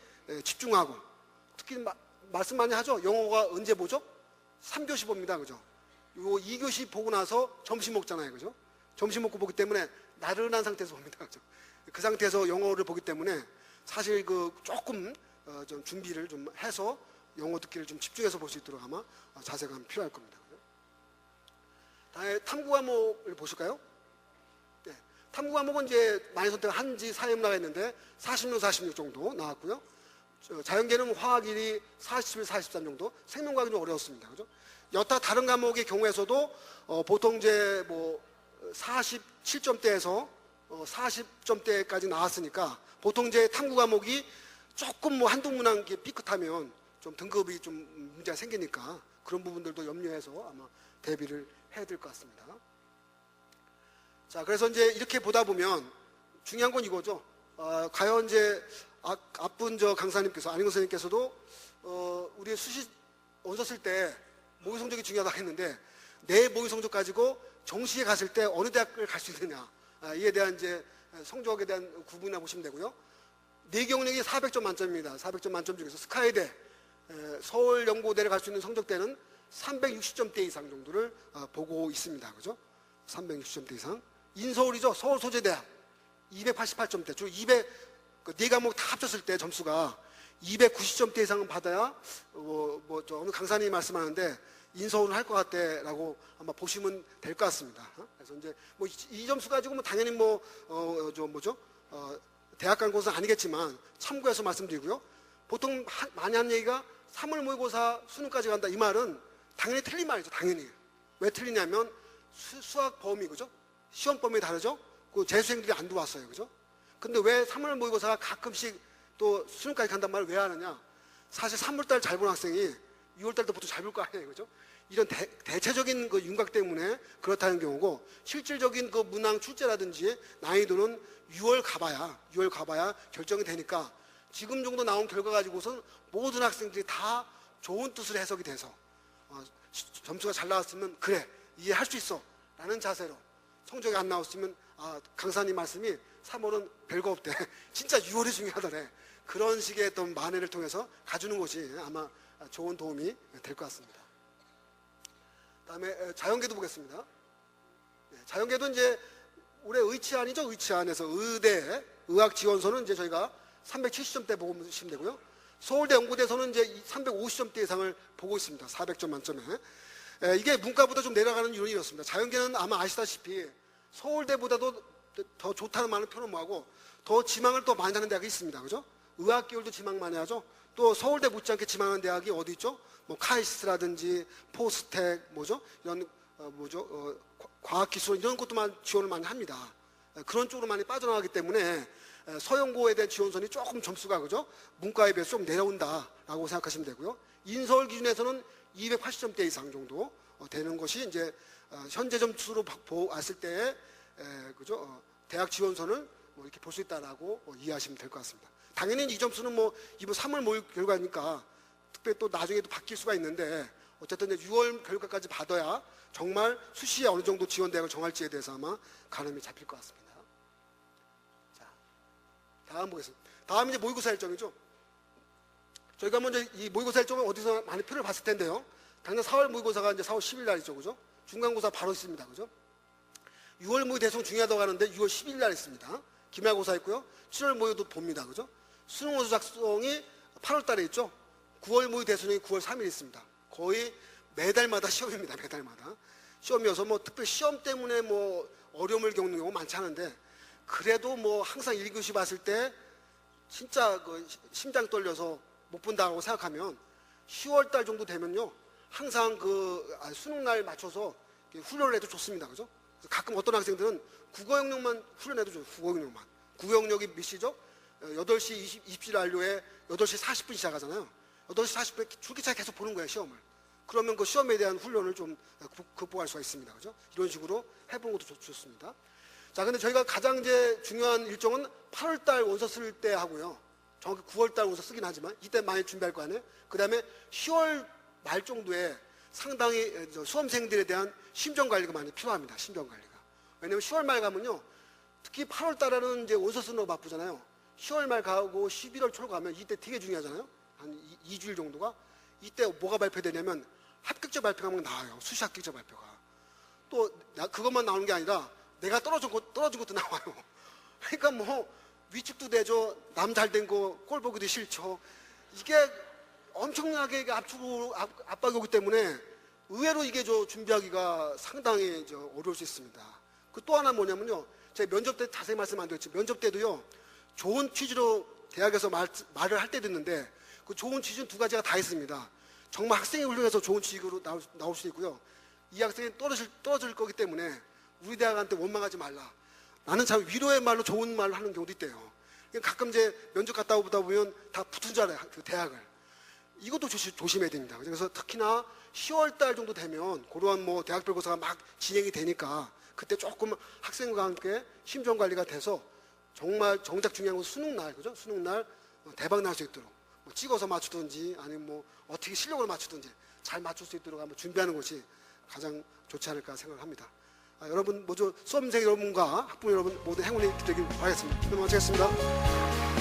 집중하고 특히 말씀 많이 하죠. 영어가 언제 보죠? 3교시 봅니다. 그죠? 요 2교시 보고 나서 점심 먹잖아요. 그죠? 점심 먹고 보기 때문에 나른한 상태에서 봅니다. 그죠? 그 상태에서 영어를 보기 때문에 사실 조금 좀 준비를 좀 해서 영어 듣기를 좀 집중해서 볼 수 있도록 아마 자세가 필요할 겁니다. 다음에 탐구 과목을 보실까요? 네. 탐구 과목은 이제 많이 선택 한지 사회문화가 있는데 46, 46 정도 나왔고요. 자연계는 화학일이 41, 43 정도, 생명과학이 좀 어려웠습니다. 그죠? 여타 다른 과목의 경우에서도 보통 이제 47점대에서 40점대까지 나왔으니까 보통 이제 탐구 과목이 조금 한두 문항 삐끗하면 좀 등급이 좀 문제가 생기니까 그런 부분들도 염려해서 아마 대비를 해야 될 것 같습니다. 자, 그래서 이제 이렇게 보다 보면 중요한 건 이거죠. 과연 이제 앞분 강사님께서 안희근 선생님께서도 우리 수시 원서 쓸 때 모의 성적이 중요하다고 했는데 내 모의 성적 가지고 정시에 갔을 때 어느 대학을 갈 수 있느냐 이에 대한 이제 성적에 대한 구분이나 보시면 되고요. 내 경력이 400점 만점입니다. 400점 만점 중에서 스카이대, 서울연고대를 갈 수 있는 성적대는 360점대 이상 정도를 보고 있습니다. 그죠? 360점대 이상. 인서울이죠. 서울소재대학 288점대. 주 4 과목 다 합쳤을 때 점수가 290점대 이상은 받아야 어느 강사님이 말씀하는데 인서울을 할 것 같대라고 아마 보시면 될 것 같습니다. 그래서 이제 이 점수 가지고 당연히 대학 간 곳은 아니겠지만 참고해서 말씀드리고요. 보통 많이 하는 얘기가 3월 모의고사 수능까지 간다 이 말은 당연히 틀린 말이죠. 당연히. 왜 틀리냐면 수학 범위 그죠? 시험 범위 다르죠? 그 재수생들이 안 들어왔어요. 그죠? 근데 왜 3월 모의고사가 가끔씩 또 수능까지 간단 말을 왜 하느냐? 사실 3월달 잘 본 학생이 6월달도 보통 잘 볼 거 아니에요. 그죠? 이런 대체적인 그 윤곽 때문에 그렇다는 경우고, 실질적인 그 문항 출제라든지 난이도는 6월 가봐야 결정이 되니까 지금 정도 나온 결과 가지고선 모든 학생들이 다 좋은 뜻으로 해석이 돼서 점수가 잘 나왔으면 그래 이해할 수 있어 라는 자세로, 성적이 안 나왔으면 강사님 말씀이 3월은 별거 없대 진짜 6월이 중요하더래, 그런 식의 어떤 만회를 통해서 가주는 것이 아마 좋은 도움이 될 것 같습니다. 다음에 자연계도 보겠습니다. 자연계도 이제 올해 의치안이죠. 의치안에서 의대 의학 지원서는 이제 저희가 370점대 보고 보시면 되고요. 서울대 연구대에서는 이제 350점대 이상을 보고 있습니다. 400점 만점에. 이게 문과보다 좀 내려가는 이유는 이렇습니다. 자연계는 아마 아시다시피 서울대보다도 더 좋다는 말은 표현 뭐하고 더 지망을 더 많이 하는 대학이 있습니다. 그죠? 의학 계열도 지망 많이 하죠. 또 서울대 못지않게 지망하는 대학이 어디 있죠? 뭐 카이스트라든지 포스텍 이런 과학기술 이런 것도만 지원을 많이 합니다. 그런 쪽으로 많이 빠져나가기 때문에 서영고에 대한 지원선이 조금 점수가 그죠? 문과에 비해서 좀 내려온다라고 생각하시면 되고요. 인서울 기준에서는 280점대 이상 정도 되는 것이 이제 현재 점수로 봤을 때 그죠? 대학 지원선을 이렇게 볼 수 있다라고 이해하시면 될 것 같습니다. 당연히 이 점수는 이번 3월 모의 결과니까 특별히 또 나중에 또 바뀔 수가 있는데, 어쨌든 이제 6월 결과까지 받아야 정말 수시에 어느 정도 지원 대학을 정할지에 대해서 아마 가늠이 잡힐 것 같습니다. 자, 다음 보겠습니다. 다음 이제 모의고사 일정이죠. 저희가 먼저 이 모의고사 일정을 어디서 많이 표를 봤을 텐데요. 당장 4월 모의고사가 이제 4월 10일 날이죠, 그죠? 중간고사 바로 있습니다, 그죠? 6월 모의 대송 중요하다고 하는데 6월 10일 날 있습니다. 기말고사 있고요. 7월 모의도 봅니다, 그죠? 수능 원서 작성이 8월 달에 있죠. 9월 모의 대송이 9월 3일 있습니다. 거의 매달마다 시험입니다, 매달마다. 시험이어서 특별히 시험 때문에 어려움을 겪는 경우가 많지 않은데, 그래도 항상 1교시 봤을 때 진짜 심장 떨려서 못 본다고 생각하면 10월 달 정도 되면요, 항상 수능 날 맞춰서 훈련을 해도 좋습니다, 그죠? 가끔 어떤 학생들은 국어 영역만 훈련해도 좋아요. 국어 영역만. 국어 영역이 몇 시죠? 8시 27일 완료에 8시 40분 시작하잖아요. 8시 40분에 줄기차게 계속 보는 거예요, 시험을. 그러면 그 시험에 대한 훈련을 좀 극복할 수가 있습니다, 그죠? 이런 식으로 해보는 것도 좋습니다. 자, 근데 저희가 가장 이제 중요한 일정은 8월달 원서 쓸 때 하고요. 정확히 9월달 원서 쓰긴 하지만 이때 많이 준비할 거 아니에요. 그 다음에 10월 말 정도에 상당히 수험생들에 대한 심정관리가 많이 필요합니다. 심정관리가. 왜냐면 10월 말 가면요, 특히 8월 달에는 이제 원서 쓰는 거 바쁘잖아요. 10월 말 가고 11월 초 가면 이때 되게 중요하잖아요. 한 2주일 정도가. 이때 뭐가 발표되냐면 합격자 발표가 막 나와요. 수시 합격자 발표가. 또 그것만 나오는 게 아니라 내가 떨어진 것도 나와요. 그러니까 위축도 되죠. 남 잘 된 거 꼴 보기도 싫죠. 이게 엄청나게 압박이 오기 때문에 의외로 이게 준비하기가 상당히 어려울 수 있습니다. 그 또 하나 뭐냐면요, 제가 면접 때 자세히 말씀 안 드렸지, 면접 때도요, 좋은 취지로 대학에서 말을 할 때도 있는데 그 좋은 취지는 두 가지가 다 있습니다. 정말 학생이 훌륭해서 좋은 취직으로 나올 수 있고요, 이 학생이 떨어질 거기 때문에 우리 대학한테 원망하지 말라. 나는 참 위로의 말로 좋은 말을 하는 경우도 있대요. 가끔 이제 면접 갔다 오다 보면 다 붙은 줄 알아요, 그 대학을. 이것도 조심해야 됩니다. 그래서 특히나 10월 달 정도 되면 그러한 대학별 고사가 막 진행이 되니까 그때 조금 학생과 함께 심정 관리가 돼서 정말 정작 중요한 건 수능 날, 그죠? 수능 날 대박 날 수 있도록 찍어서 맞추든지 아니면 어떻게 실력으로 맞추든지 잘 맞출 수 있도록 한번 준비하는 것이 가장 좋지 않을까 생각합니다. 여러분 모두 수험생 여러분과 학부모 여러분 모두 행운이 되길 바라겠습니다. 그럼 마치겠습니다.